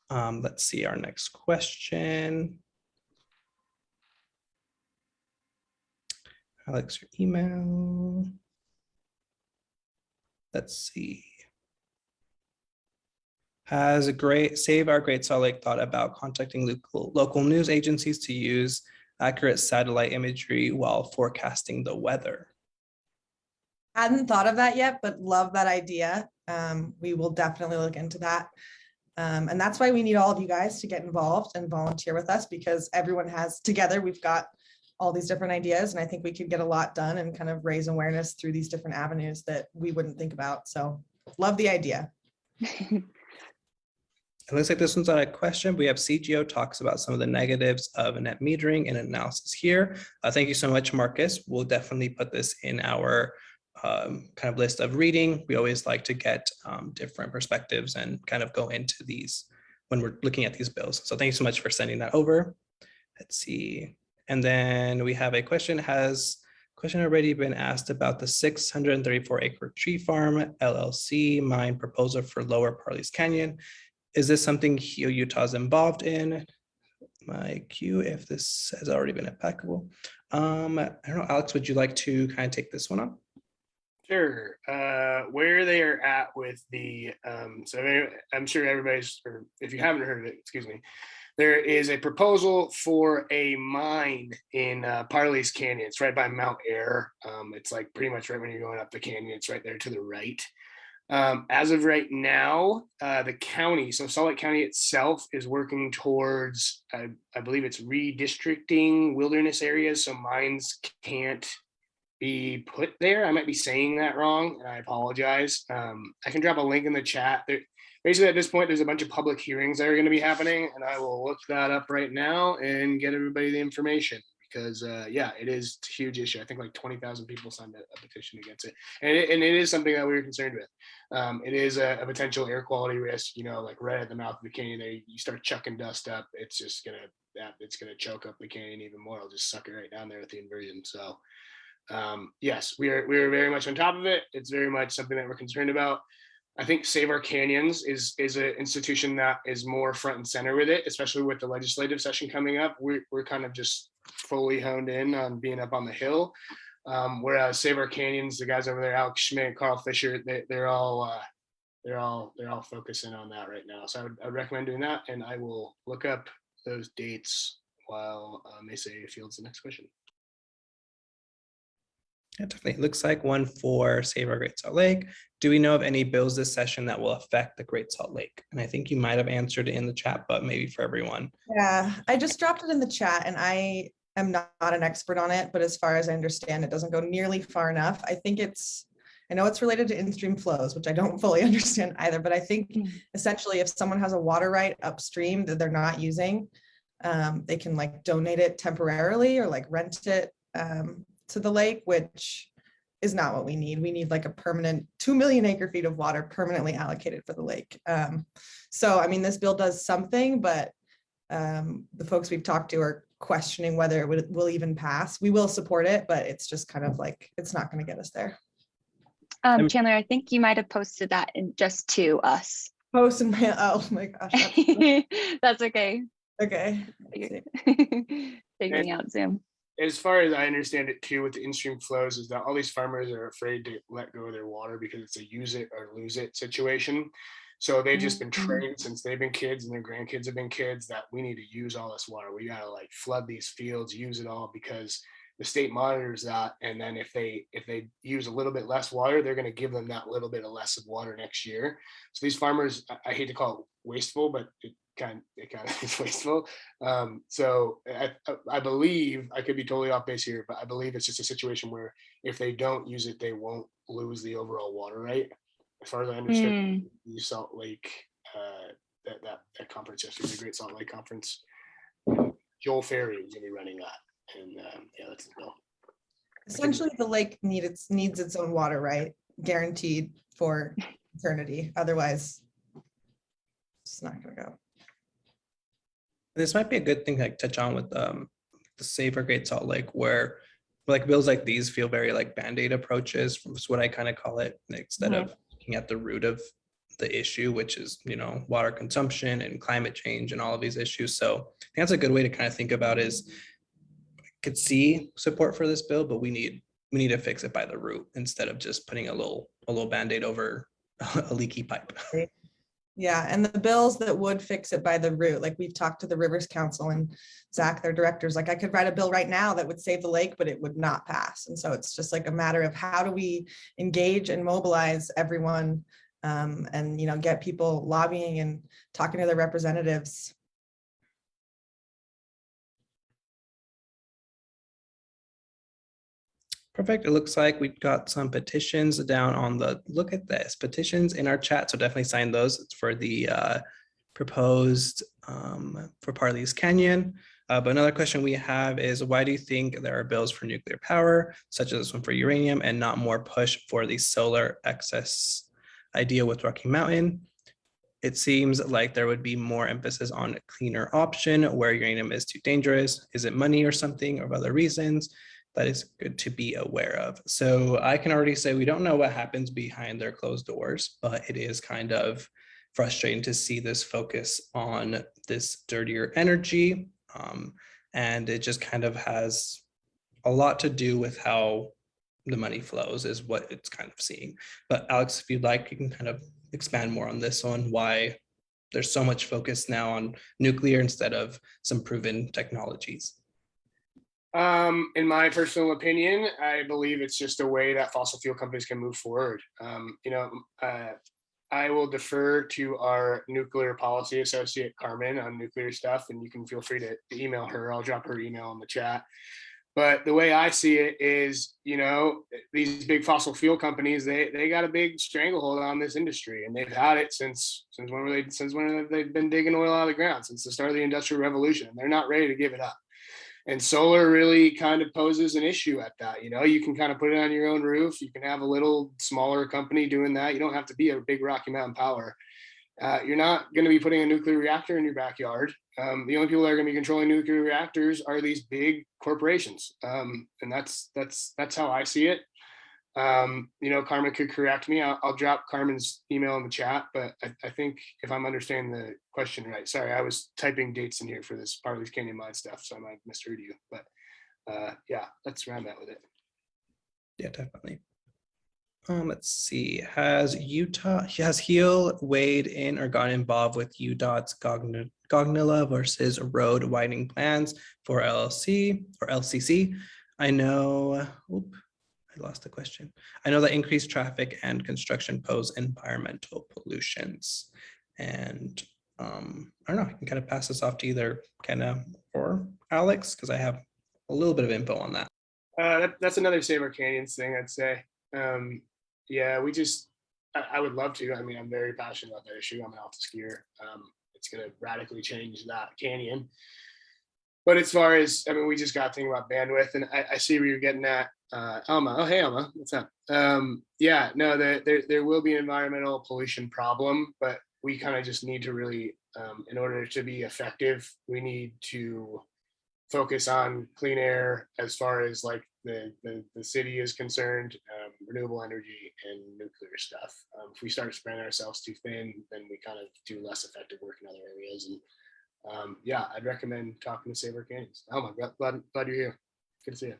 Let's see our next question. Alex, your email. Let's see. Has Save Our Great Salt Lake thought about contacting local news agencies to use accurate satellite imagery while forecasting the weather? Hadn't thought of that yet, but love that idea. We will definitely look into that. And that's why we need all of you guys to get involved and volunteer with us, because everyone has together, we've got all these different ideas, and I think we could get a lot done and kind of raise awareness through these different avenues that we wouldn't think about. So love the idea. It looks like this one's not a question. We have CGO talks about some of the negatives of net metering and analysis here. Thank you so much, Marcus. We'll definitely put this in our kind of list of reading. We always like to get different perspectives and kind of go into these when we're looking at these bills. So thank you so much for sending that over. Let's see. And then we have a question. Has question already been asked about the 634 acre tree farm LLC mine proposal for Lower Parley's Canyon? Is this something Utah is involved in? My cue if this has already been applicable. I don't know, Alex, would you like to kind of take this one on? Sure. Where they are at with the, so I'm sure everybody's, or if you haven't heard of it, excuse me, there is a proposal for a mine in Parley's Canyon. It's right by Mount Air. It's like pretty much right when you're going up the canyon, it's right there to the right. As of right now, the county, so Salt Lake County itself is working towards, I believe it's redistricting wilderness areas, so mines can't be put there. I might be saying that wrong, and I apologize. I can drop a link in the chat. Basically, at this point, there's a bunch of public hearings that are going to be happening, and I will look that up right now and get everybody the information. Because yeah, it is a huge issue. I think like 20,000 people signed a petition against it, and it is something that we were concerned with. It is a potential air quality risk. You know, like right at the mouth of the canyon, there you start chucking dust up, it's just gonna choke up the canyon even more. It'll just suck it right down there with the inversion. So yes, we are very much on top of it. It's very much something that we're concerned about. I think Save Our Canyons is an institution that is more front and center with it, especially with the legislative session coming up. We're kind of just fully honed in on being up on the Hill, whereas Save Our Canyons, the guys over there, Alex Schmidt, Carl Fisher, they're all focusing on that right now. So I would recommend doing that, and I will look up those dates while Mesa fields the next question. Yeah, definitely. Looks like one for Save Our Great Salt Lake. Do we know of any bills this session that will affect the Great Salt Lake? And I think you might have answered it in the chat, but maybe for everyone. Yeah, I just dropped it in the chat, and I am not an expert on it, but as far as I understand, it doesn't go nearly far enough. I know it's related to in-stream flows, which I don't fully understand either, but I think essentially if someone has a water right upstream that they're not using, they can like donate it temporarily or like rent it to the lake, which is not what we need. We need like a permanent 2 million acre feet of water permanently allocated for the lake. So, I mean, this bill does something, but the folks we've talked to are questioning whether it will even pass. We will support it, but it's just kind of like, it's not going to get us there. Chandler, I think you might have posted that in just to us. Post and mail. Oh my gosh. That's okay. Okay. Figuring out Zoom. As far as I understand it too, with the in-stream flows, is that all these farmers are afraid to let go of their water because it's a use it or lose it situation. So they've just been trained since they've been kids and their grandkids have been kids that we need to use all this water. We gotta like flood these fields, use it all, because the state monitors that, and then if they use a little bit less water, they're going to give them that little bit of less of water next year. So these farmers, I hate to call it wasteful, but it kind of is wasteful. So I believe, I could be totally off base here, but I believe it's just a situation where if they don't use it, they won't lose the overall water right. As far as I understand, the Salt Lake, that conference yesterday, the Great Salt Lake Conference, Joel Ferry is going to be running that. And yeah, that's the goal. Essentially, the lake needs its own water, right? Guaranteed for eternity. Otherwise, it's not going to go. This might be a good thing to like touch on with the Save Our Great Salt Lake, where like bills like these feel very like band-aid approaches, from what I kind of call it, instead of looking at the root of the issue, which is, you know, water consumption and climate change and all of these issues. So I think that's a good way to kind of think about is, could see support for this bill, but we need to fix it by the root instead of just putting a little band-aid over a leaky pipe. Yeah, and the bills that would fix it by the root, like we've talked to the Rivers Council and Zach, their directors, like I could write a bill right now that would save the lake, but it would not pass. And so it's just like a matter of how do we engage and mobilize everyone, and, you know, get people lobbying and talking to their representatives. Perfect. It looks like we've got some petitions down on the, look at this, petitions in our chat. So definitely sign those. It's for the proposed for Parley's Canyon. But another question we have is, why do you think there are bills for nuclear power, such as this one for uranium, and not more push for the solar excess idea with Rocky Mountain? It seems like there would be more emphasis on a cleaner option where uranium is too dangerous. Is it money or something, or other reasons? That is good to be aware of. So I can already say we don't know what happens behind their closed doors, but it is kind of frustrating to see this focus on this dirtier energy. And it just kind of has a lot to do with how the money flows is what it's kind of seeing. But Alex, if you'd like, you can kind of expand more on this one, why there's so much focus now on nuclear instead of some proven technologies. In my personal opinion, I believe it's just a way that fossil fuel companies can move forward. I will defer to our nuclear policy associate, Carmen, on nuclear stuff, and you can feel free to email her. I'll drop her email in the chat. But the way I see it is, you know, these big fossil fuel companies, they got a big stranglehold on this industry, and they've had it since when they've been digging oil out of the ground, since the start of the Industrial Revolution. They're not ready to give it up. And solar really kind of poses an issue at that. You know, you can kind of put it on your own roof. You can have a little smaller company doing that. You don't have to be a big Rocky Mountain Power. You're not going to be putting a nuclear reactor in your backyard. The only people that are going to be controlling nuclear reactors are these big corporations. And that's how I see it. You know, Carmen could correct me. I'll drop Carmen's email in the chat, but I think if I'm understanding the question right, sorry, I was typing dates in here for this Parley's Canyon mine stuff, so I might have misheard you, but yeah, that's where I'm at with it. Yeah, definitely. Let's see, has Heal weighed in or gotten involved with UDOT's Gognilla versus road widening plans for LCC? I know, I lost the question. I know that increased traffic and construction pose environmental pollutions. And I don't know, I can kind of pass this off to either Kenna or Alex, because I have a little bit of info on that. That's another Save Our Canyons thing, I'd say. Yeah, I would love to. I mean, I'm very passionate about that issue. I'm an alpha skier. It's going to radically change that canyon. But as far as, I mean, we just got to think about bandwidth, and I see where you're getting at. Alma. Oh, hey, Alma. What's up? Yeah, no, there will be an environmental pollution problem, but we kind of just need to really, in order to be effective, we need to focus on clean air as far as like the city is concerned, renewable energy and nuclear stuff. If we start spreading ourselves too thin, then we kind of do less effective work in other areas. And yeah, I'd recommend talking to Save Our Canyons. Oh my God, glad you're here. Good to see you.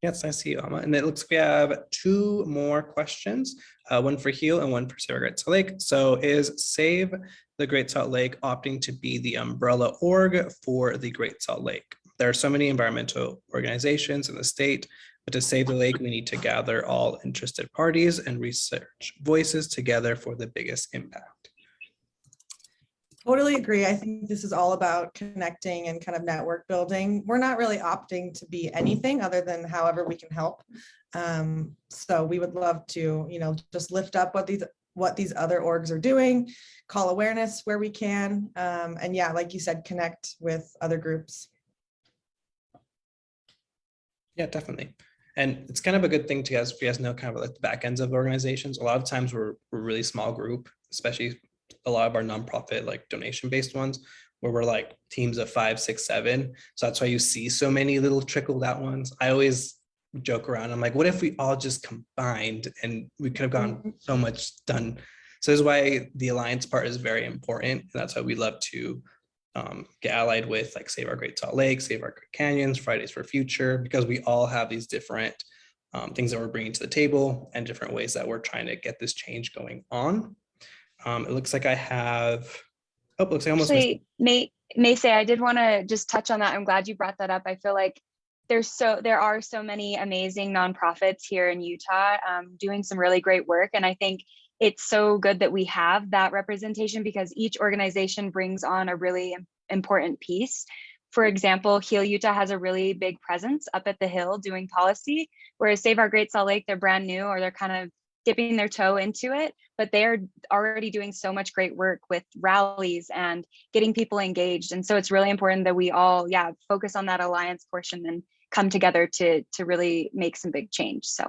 Yes, I see you, Alma. And it looks like we have two more questions, one for Heal and one for Save Our Great Salt Lake. So is Save the Great Salt Lake opting to be the umbrella org for the Great Salt Lake? There are so many environmental organizations in the state, but to save the lake, we need to gather all interested parties and research voices together for the biggest impact. Totally agree. I think this is all about connecting and kind of network building. We're not really opting to be anything other than however we can help. So we would love to, just lift up what these other orgs are doing, call awareness where we can, and yeah, like you said, connect with other groups. Yeah, definitely. And it's kind of a good thing to guys, if you guys know kind of like the back ends of organizations. A lot of times we're a really small group, especially a lot of our nonprofit like donation based ones where we're like teams of 5, 6, 7. So that's why you see so many little trickled out ones. I always joke around. I'm like, what if we all just combined and we could have gotten so much done? So this is why the alliance part is very important. And that's why we love to get allied with like Save Our Great Salt Lake, Save Our Great Canyons, Fridays for Future, because we all have these different things that we're bringing to the table and different ways that we're trying to get this change going on. It looks like I have, it looks like I almost Actually, may say, I did want to just touch on that. I'm glad you brought that up. I feel like there are so many amazing nonprofits here in Utah doing some really great work. And I think it's so good that we have that representation because each organization brings on a really important piece. For example, Heal Utah has a really big presence up at the Hill doing policy, whereas Save Our Great Salt Lake, they're brand new or they're kind of dipping their toe into it, but they're already doing so much great work with rallies and getting people engaged. And so it's really important that we all, focus on that alliance portion and come together to really make some big change. So.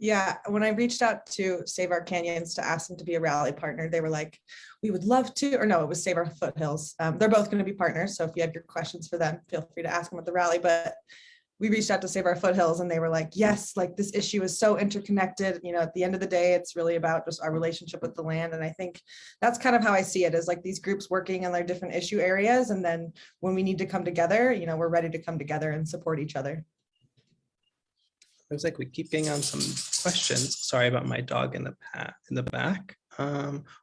Yeah, when I reached out to Save Our Canyons to ask them to be a rally partner, they were like, we would love to, or no, it was Save Our Foothills. They're both going to be partners. So if you have your questions for them, feel free to ask them at the rally. But we reached out to Save Our Foothills and they were like, yes, like this issue is so interconnected. At the end of the day, it's really about just our relationship with the land. And I think that's kind of how I see it, is like these groups working in their different issue areas. And then when we need to come together, we're ready to come together and support each other. Looks like we keep getting on some questions. Sorry about my dog in the back.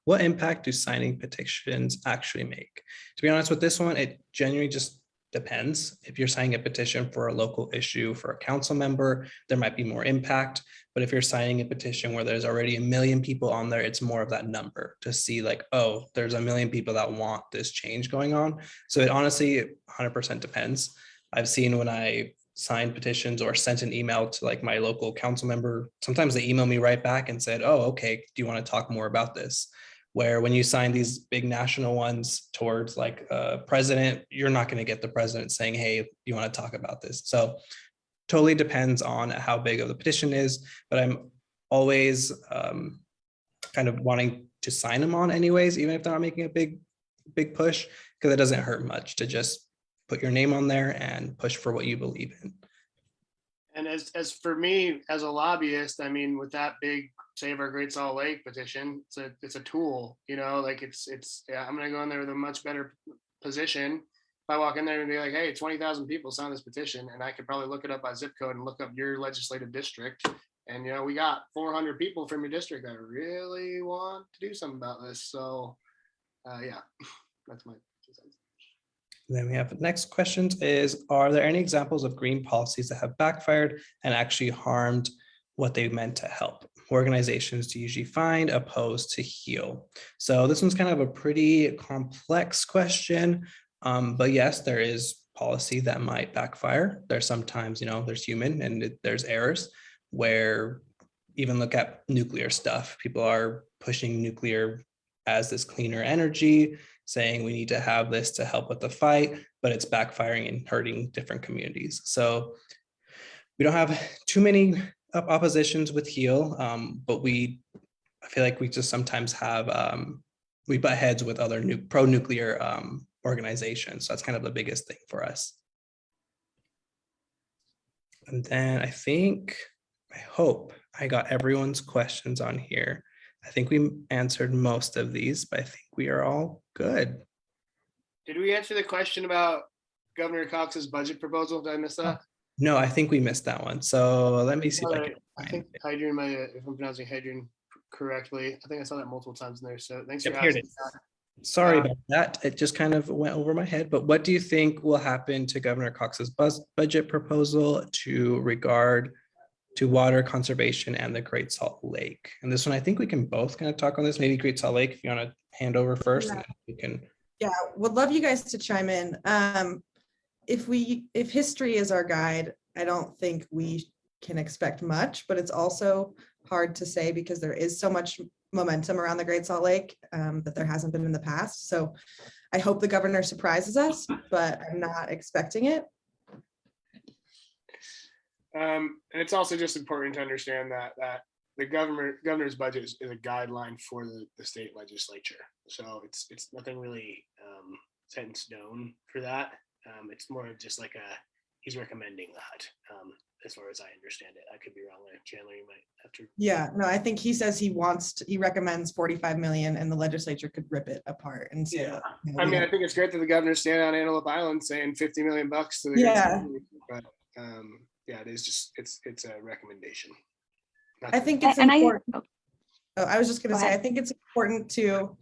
What impact do signing petitions actually make? To be honest with this one, it genuinely just depends. If you're signing a petition for a local issue for a council member, there might be more impact. But if you're signing a petition where there's already 1 million people on there, it's more of that number to see like, oh, there's 1 million people that want this change going on. So it honestly 100% depends. I've seen when I signed petitions or sent an email to like my local council member, sometimes they email me right back and said, oh, okay, do you want to talk more about this? Where when you sign these big national ones towards like a president, you're not going to get the president saying, hey, you want to talk about this? So totally depends on how big of the petition is, but I'm always kind of wanting to sign them on anyways, even if they're not making a big push, because it doesn't hurt much to just put your name on there and push for what you believe in. And as for me, as a lobbyist, I mean, with that big Save Our Great Salt Lake petition, it's a tool, like I'm going to go in there with a much better position. If I walk in there and be like, hey, 20,000 people signed this petition, and I could probably look it up by zip code and look up your legislative district. And, we got 400 people from your district that really want to do something about this. So, that's my 2 cents. Then we have the next questions is, are there any examples of green policies that have backfired and actually harmed what they meant to help? Organizations to usually find opposed to heal. So this one's kind of a pretty complex question, but yes, there is policy that might backfire. There's sometimes, there's human and there's errors where even look at nuclear stuff. People are pushing nuclear as this cleaner energy, saying we need to have this to help with the fight, but it's backfiring and hurting different communities. So we don't have too many oppositions with HEAL, but I feel like we just sometimes have, we butt heads with other pro-nuclear organizations. So that's kind of the biggest thing for us. And then I hope I got everyone's questions on here. I think we answered most of these, but I think we are all good. Did we answer the question about Governor Cox's budget proposal? Did I miss that? No, I think we missed that one. So let me see if I can I think Hadrian if I'm pronouncing Hadrian correctly. I think I saw that multiple times in there. So thanks for Here it asking is. that. Sorry about that. It just kind of went over my head, but what do you think will happen to Governor Cox's budget proposal to regard to water conservation and the Great Salt Lake? And this one, I think we can both kind of talk on this, maybe Great Salt Lake, if you want to hand over first, and then we can. Yeah, would love you guys to chime in. If history is our guide, I don't think we can expect much, but it's also hard to say because there is so much momentum around the Great Salt Lake that there hasn't been in the past. So I hope the governor surprises us, but I'm not expecting it. And it's also just important to understand that the governor's budget is a guideline for the state legislature. So it's nothing really set in stone for that. It's more of just like he's recommending that, as far as I understand it. I could be wrong there. Chandler, you might have to. Yeah, no, I think he says he recommends 45 million and the legislature could rip it apart and say, Yeah. I mean, I think it's great that the governor's standing on Antelope Island saying 50 million bucks to the but yeah, it is just it's a recommendation. I think it's important. I was just going to say, I think it's important to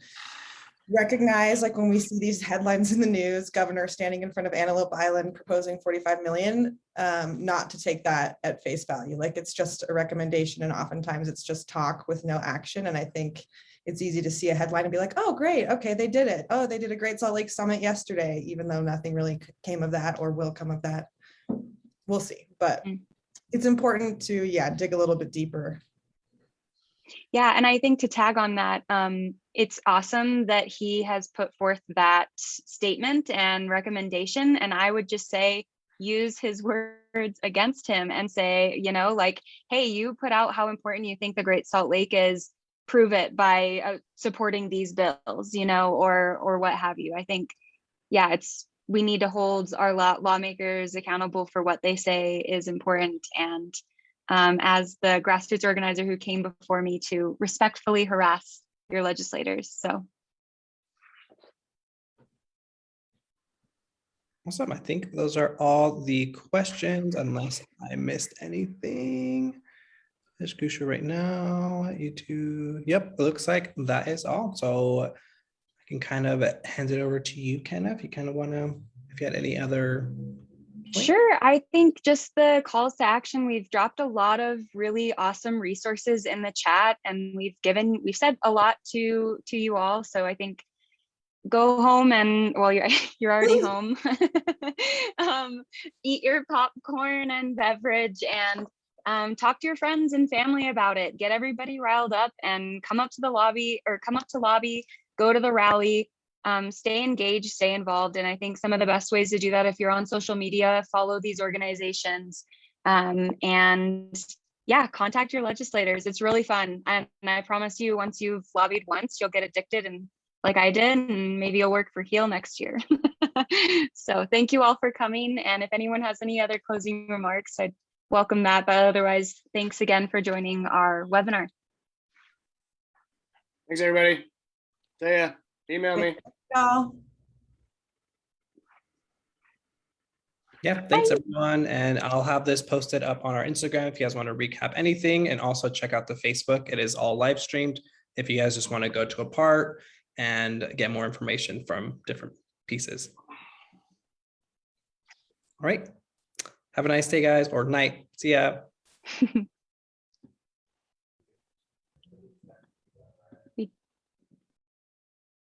recognize, like when we see these headlines in the news, governor standing in front of Antelope Island proposing 45 million, not to take that at face value. Like it's just a recommendation, and oftentimes it's just talk with no action. And I think it's easy to see a headline and be like, oh, great, okay, they did it. Oh, they did a Great Salt Lake Summit yesterday, even though nothing really came of that or will come of that. We'll see, but it's important to, dig a little bit deeper. Yeah, and I think to tag on that, it's awesome that he has put forth that statement and recommendation. And I would just say, use his words against him and say, like, hey, you put out how important you think the Great Salt Lake is, prove it by supporting these bills, or what have you. I think, we need to hold our lawmakers accountable for what they say is important. And as the grassroots organizer who came before me, to respectfully harass your legislators. So. Awesome. I think those are all the questions, unless I missed anything. Let's go right now. YouTube. Yep, it looks like that is all. So I can kind of hand it over to you, Kenna, if you kind of want to, if you had any other. Sure. I think just the calls to action, we've dropped a lot of really awesome resources in the chat, and we've said a lot to you all. So I think go home and, well, you're already home. Eat your popcorn and beverage and talk to your friends and family about it. Get everybody riled up and come up to lobby, go to the rally. Stay engaged, stay involved. And I think some of the best ways to do that, if you're on social media, follow these organizations, and contact your legislators. It's really fun. And I promise you, once you've lobbied once, you'll get addicted, and like I did, and maybe you'll work for HEAL next year. So thank you all for coming. And if anyone has any other closing remarks, I'd welcome that. But otherwise, thanks again for joining our webinar. Thanks, everybody. See ya. Email me. Yeah, thanks everyone. And I'll have this posted up on our Instagram if you guys want to recap anything, and also check out the Facebook. It is all live streamed if you guys just want to go to a part and get more information from different pieces. All right. Have a nice day, guys, or night. See ya.